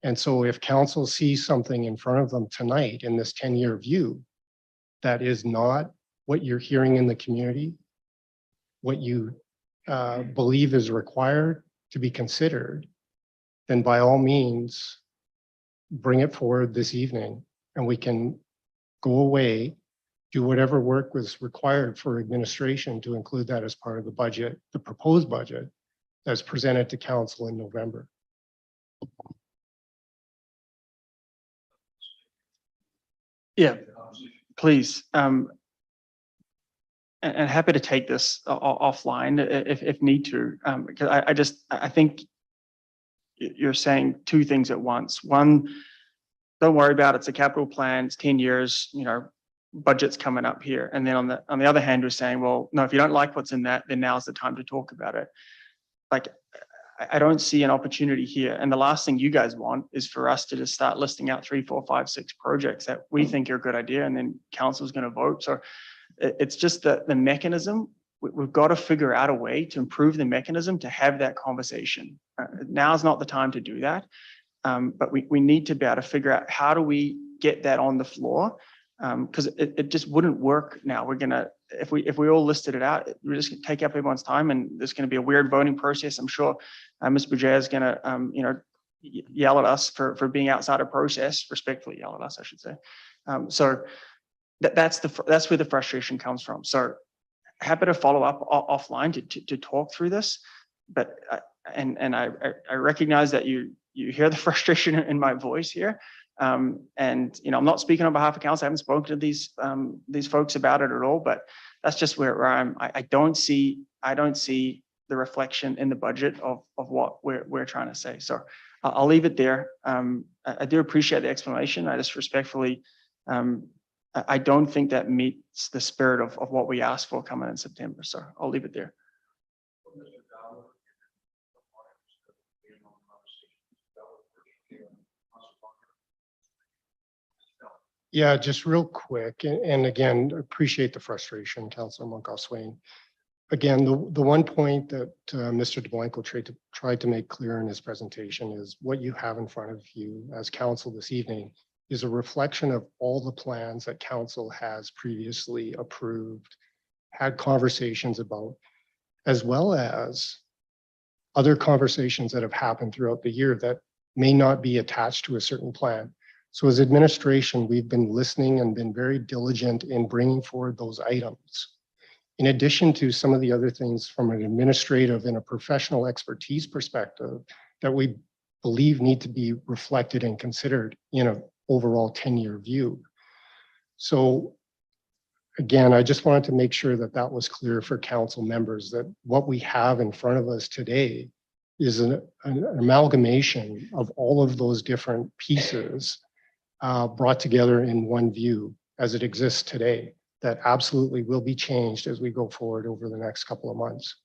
And so if council sees something in front of them tonight in this 10-year view that is not what you're hearing in the community, what you believe is required to be considered, then by all means, bring it forward this evening and we can go away, do whatever work was required for administration to include that as part of the budget, the proposed budget that's presented to council in November. Yeah, please. And happy to take this offline if need to, because I think you're saying 2 things at once. One, don't worry about it. It's a capital plan. It's 10 years, budget's coming up here. And then on the other hand, we're saying, well, no, if you don't like what's in that, then now's the time to talk about it. Like, I don't see an opportunity here. And the last thing you guys want is for us to just start listing out 3, 4, 5, 6 projects that we think are a good idea, and then council's going to vote. So it's just the mechanism. We've got to figure out a way to improve the mechanism to have that conversation. Now's not the time to do that. But we need to be able to figure out how do we get that on the floor, because it just wouldn't work now. We're gonna, if we all listed it out, we're just gonna take up everyone's time, and there's going to be a weird voting process. I'm sure Ms. Bourget is going to yell at us for being outside of process, respectfully yell at us, I should say. So that's where the frustration comes from. So happy to follow up offline to talk through this, but and I recognize that you hear the frustration in my voice here. And, you know, I'm not speaking on behalf of council. I haven't spoken to these folks about it at all, but that's just where I'm, I don't see the reflection in the budget of what we're trying to say. So I'll leave it there. I do appreciate the explanation. I just respectfully, I don't think that meets the spirit of what we asked for coming in September. So I'll leave it there. Yeah, just real quick, and again, appreciate the frustration, Councillor Monkhoff-Swain. Again, the one point that Mr. DeBlanco tried to make clear in his presentation is what you have in front of you as council this evening is a reflection of all the plans that council has previously approved, had conversations about, as well as other conversations that have happened throughout the year that may not be attached to a certain plan. So as administration, we've been listening and been very diligent in bringing forward those items. In addition to some of the other things from an administrative and a professional expertise perspective that we believe need to be reflected and considered in an overall 10-year view. So again, I just wanted to make sure that that was clear for council members, that what we have in front of us today is an amalgamation of all of those different pieces brought together in one view as it exists today, that absolutely will be changed as we go forward over the next couple of months.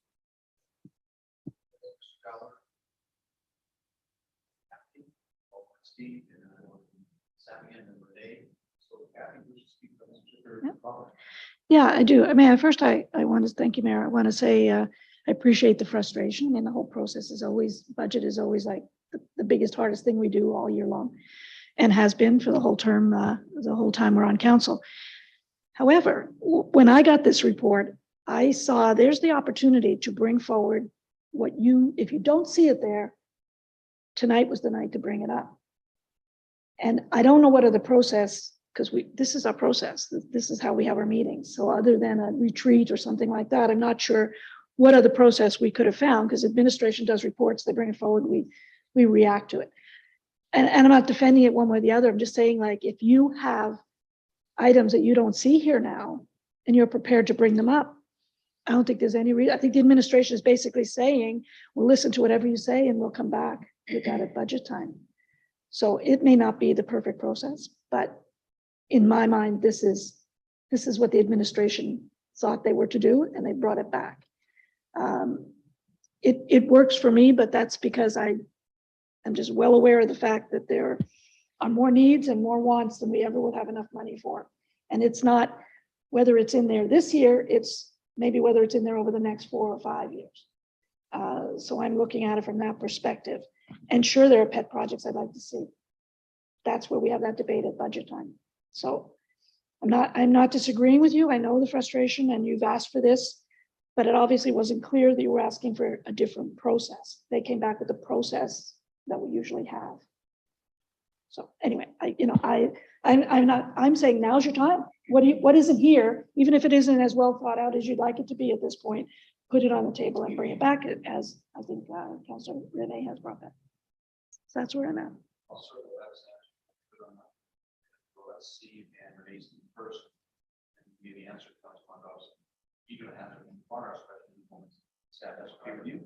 Yeah, I do. I mean, first, I want to thank you, Mayor. I want to say I appreciate the frustration. I mean, the whole process is always, budget is always like the biggest, hardest thing we do all year long, and has been for the whole term, the whole time we're on council. However, when I got this report, I saw there's the opportunity to bring forward what you, if you don't see it there, tonight was the night to bring it up. And I don't know what other process, because this is our process. This is how we have our meetings. So other than a retreat or something like that, I'm not sure what other process we could have found, because administration does reports, they bring it forward, we react to it. And I'm not defending it one way or the other. I'm just saying, like, if you have items that you don't see here now and you're prepared to bring them up, I don't think there's any reason. I think the administration is basically saying, we'll listen to whatever you say and we'll come back with that at budget time. So it may not be the perfect process, but in my mind, this is what the administration thought they were to do, and they brought it back. It works for me, but that's because I'm just well aware of the fact that there are more needs and more wants than we ever would have enough money for. And it's not whether it's in there this year, it's maybe whether it's in there over the next 4 or 5 years. So I'm looking at it from that perspective. And sure, there are pet projects I'd like to see. That's where we have that debate at budget time. So I'm not disagreeing with you. I know the frustration and you've asked for this, but it obviously wasn't clear that you were asking for a different process. They came back with the process that we usually have. So anyway, I'm saying now's your time. What isn't here, even if it isn't as well thought out as you'd like it to be at this point, put it on the table and bring it back, as I think Councillor Renee has brought that. So that's where I'm at. See and raise the person and give the answer to Councilor. You don't have to require us moments. Staff has to be with you.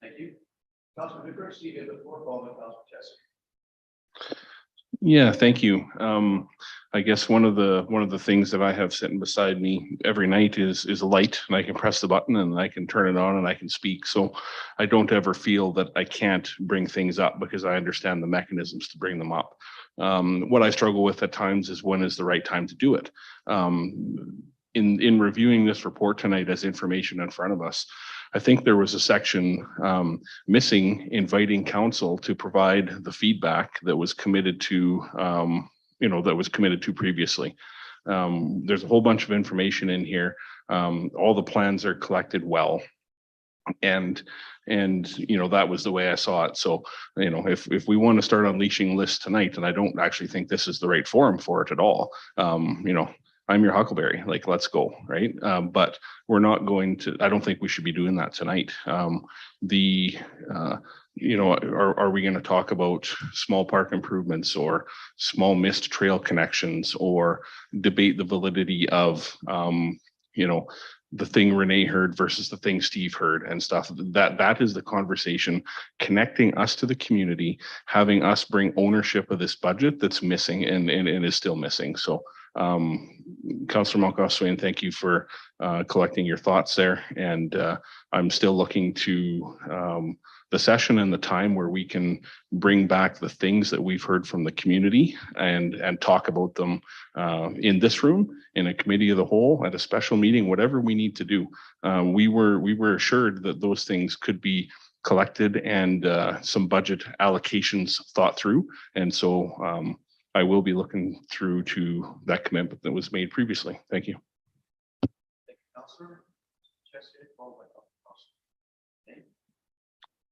Thank you. Councilor McCook, see you before followed by Councilor Jesse. Yeah, thank you. I guess one of the things that I have sitting beside me every night is a light, and I can press the button and I can turn it on and I can speak. So I don't ever feel that I can't bring things up because I understand the mechanisms to bring them up. What I struggle with at times is when is the right time to do it. In reviewing this report tonight as information in front of us, I think there was a section missing inviting council to provide the feedback that was committed to, previously. There's a whole bunch of information in here. All the plans are collected well. And that was the way I saw it. So, if we want to start unleashing lists tonight, and I don't actually think this is the right forum for it at all, I'm your Huckleberry, like, let's go, right? But we're not going to, I don't think we should be doing that tonight. You know, are we going to talk about small park improvements or small mist trail connections or debate the validity of, you know, the thing Renee heard versus the thing Steve heard and stuff? That is the conversation, connecting us to the community, having us bring ownership of this budget that's missing and is still missing. So Councillor Monkhoff-Swain, thank you for collecting your thoughts there. And I'm still looking to the session and the time where we can bring back the things that we've heard from the community and talk about them in this room, in a committee of the whole, at a special meeting, whatever we need to do. We were assured that those things could be collected and some budget allocations thought through. And so I will be looking through to that commitment that was made previously. Thank you.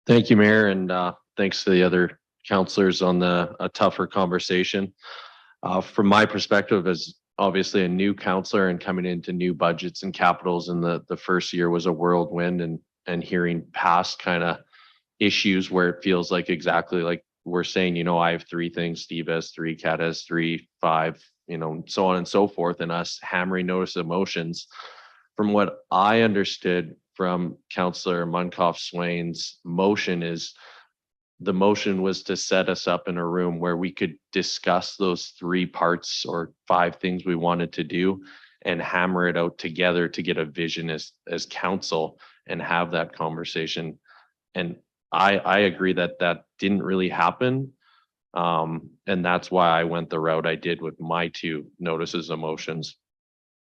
Thank you, Mayor, and thanks to the other councillors on a tougher conversation. From my perspective, as obviously a new councillor and coming into new budgets and capitals, and the first year was a whirlwind, and hearing past kind of issues where it feels like exactly like we're saying, you know, I have 3 things, Steve has 3, Kat has 3, 5, you know, so on and so forth, and us hammering notice of motions. From what I understood from Councillor Monkhoff-Swain's motion, is the motion was to set us up in a room where we could discuss those 3 parts or 5 things we wanted to do and hammer it out together to get a vision as council and have that conversation. And I agree that didn't really happen. And that's why I went the route I did with my 2 notices of motions.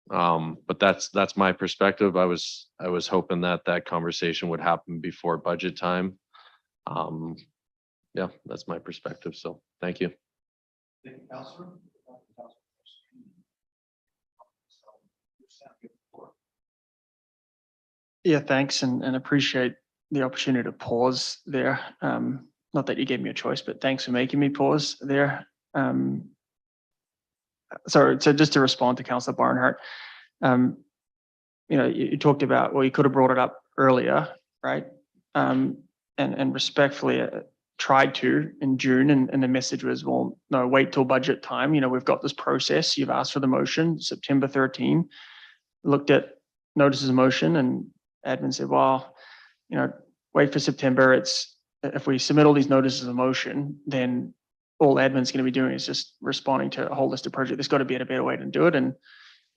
But that's my perspective. I was hoping that conversation would happen before budget time. Yeah, that's my perspective. So thank you. Thank you, Councillor. Yeah, thanks, and appreciate the opportunity to pause there. Not that you gave me a choice, but thanks for making me pause there. So just to respond to Councillor Barnhart, you know, you talked about, well, you could have brought it up earlier, right? And respectfully tried to in June, and the message was, well, no, wait till budget time. You know, we've got this process. You've asked for the motion, September 13, looked at notices of motion, and admin said, well, you know, wait for September. If we submit all these notices of motion, then all admin's going to be doing is just responding to a whole list of projects. There's got to be a better way to do it.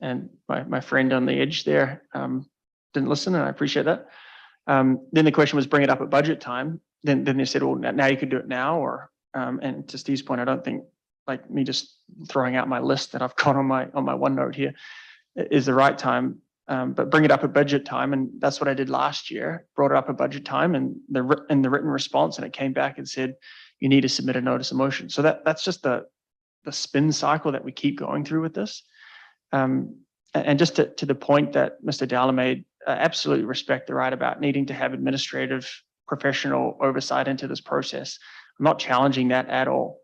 And my friend on the edge there didn't listen, and I appreciate that. Then the question was, bring it up at budget time. Then they said, well, now you could do it now, or and to Steve's point, I don't think like me just throwing out my list that I've got on my OneNote here is the right time. But bring it up at budget time, and that's what I did last year. Brought it up at budget time, and the written response, and it came back and said you need to submit a notice of motion. So that's just the spin cycle that we keep going through with this. And just to the point that Mr. Dowler made, absolutely respect the right about needing to have administrative professional oversight into this process. I'm not challenging that at all.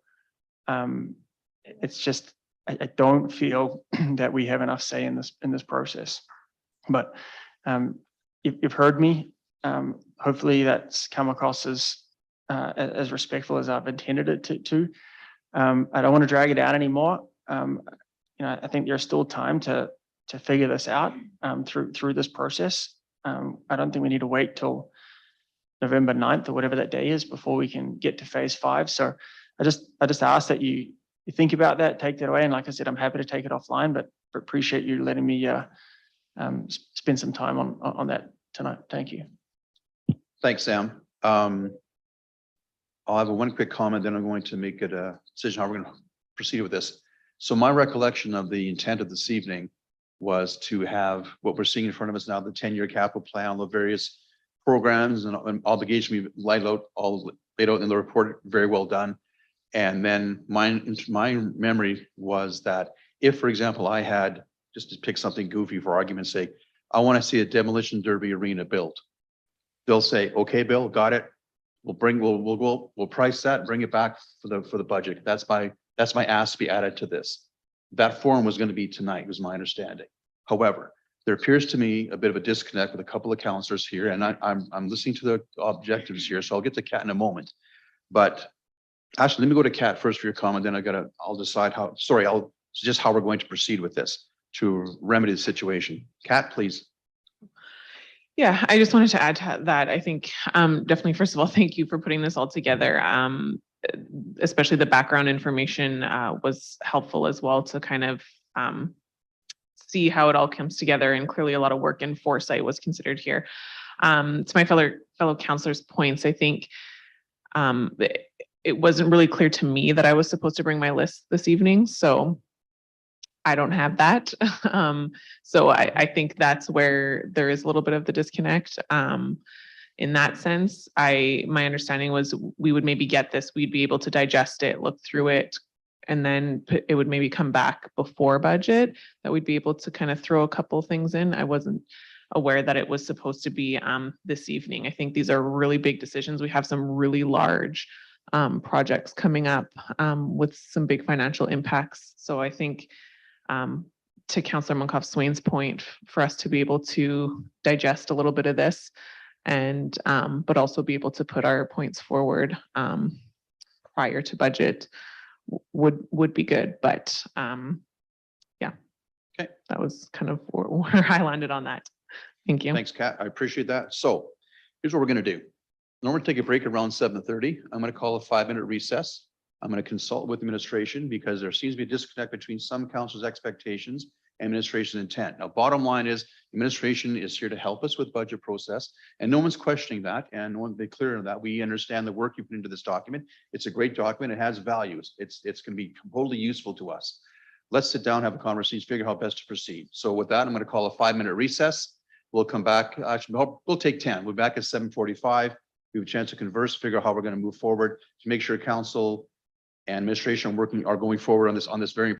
It's just I don't feel that we have enough say in this process. But you've heard me. Hopefully that's come across as respectful as I've intended it to. I don't want to drag it out anymore. You know, I think there's still time to figure this out through this process. I don't think we need to wait till November 9th or whatever that day is before we can get to phase 5. So I just ask that you think about that, take that away. And like I said, I'm happy to take it offline, but appreciate you letting me spend some time on that tonight. Thank you. Thanks, Sam. I'll have one quick comment, then I'm going to make a decision how we're going to proceed with this. So my recollection of the intent of this evening was to have what we're seeing in front of us now, the 10-year capital plan, all the various programs and obligations we've laid out in the report, very well done. And then my memory was that if, for example, I had, just to pick something goofy for argument's sake, I want to see a demolition derby arena built. They'll say, okay, Bill, got it. We'll price that, bring it back for the budget. That's my ask to be added to this. That forum was going to be tonight, was my understanding. However, there appears to me a bit of a disconnect with a couple of councillors here, and I'm listening to the objectives here, so I'll get to Kat in a moment. But actually, let me go to Kat first for your comment, then I'll decide how, sorry, I'll suggest how we're going to proceed with this to remedy the situation. Kat, please. Yeah, I just wanted to add to that. I think definitely, first of all, thank you for putting this all together. Especially the background information was helpful as well to kind of see how it all comes together, and clearly a lot of work and foresight was considered here. To my fellow councillors' points, I think it wasn't really clear to me that I was supposed to bring my list this evening, so I don't have that. So I think that's where there is a little bit of the disconnect. In that sense, my understanding was we would maybe get this, we'd be able to digest it, look through it, and then it would maybe come back before budget, that we'd be able to kind of throw a couple things in. I wasn't aware that it was supposed to be this evening. I think these are really big decisions. We have some really large projects coming up with some big financial impacts. So I think to Councillor Monkoff-Swain's point, for us to be able to digest a little bit of this and but also be able to put our points forward prior to budget would be good. But yeah, okay, that was kind of where I landed on that. Thank you. Thanks, Kat. I appreciate that. So here's what we're going to do. Normally take a break around 7:30. I'm going to call a 5-minute recess. I'm going to consult with administration because there seems to be a disconnect between some council's expectations and administration intent. Now, bottom line is administration is here to help us with budget process, and no one's questioning that, and no one's been clear on that. We understand the work you put into this document. It's a great document. It has values. It's going to be totally useful to us. Let's sit down, have a conversation, figure out how best to proceed. So with that, I'm going to call a 5-minute recess. We'll come back. Actually, we'll take 10. We'll be back at 7:45. We have a chance to converse, figure out how we're going to move forward to make sure council and administration are going forward on this very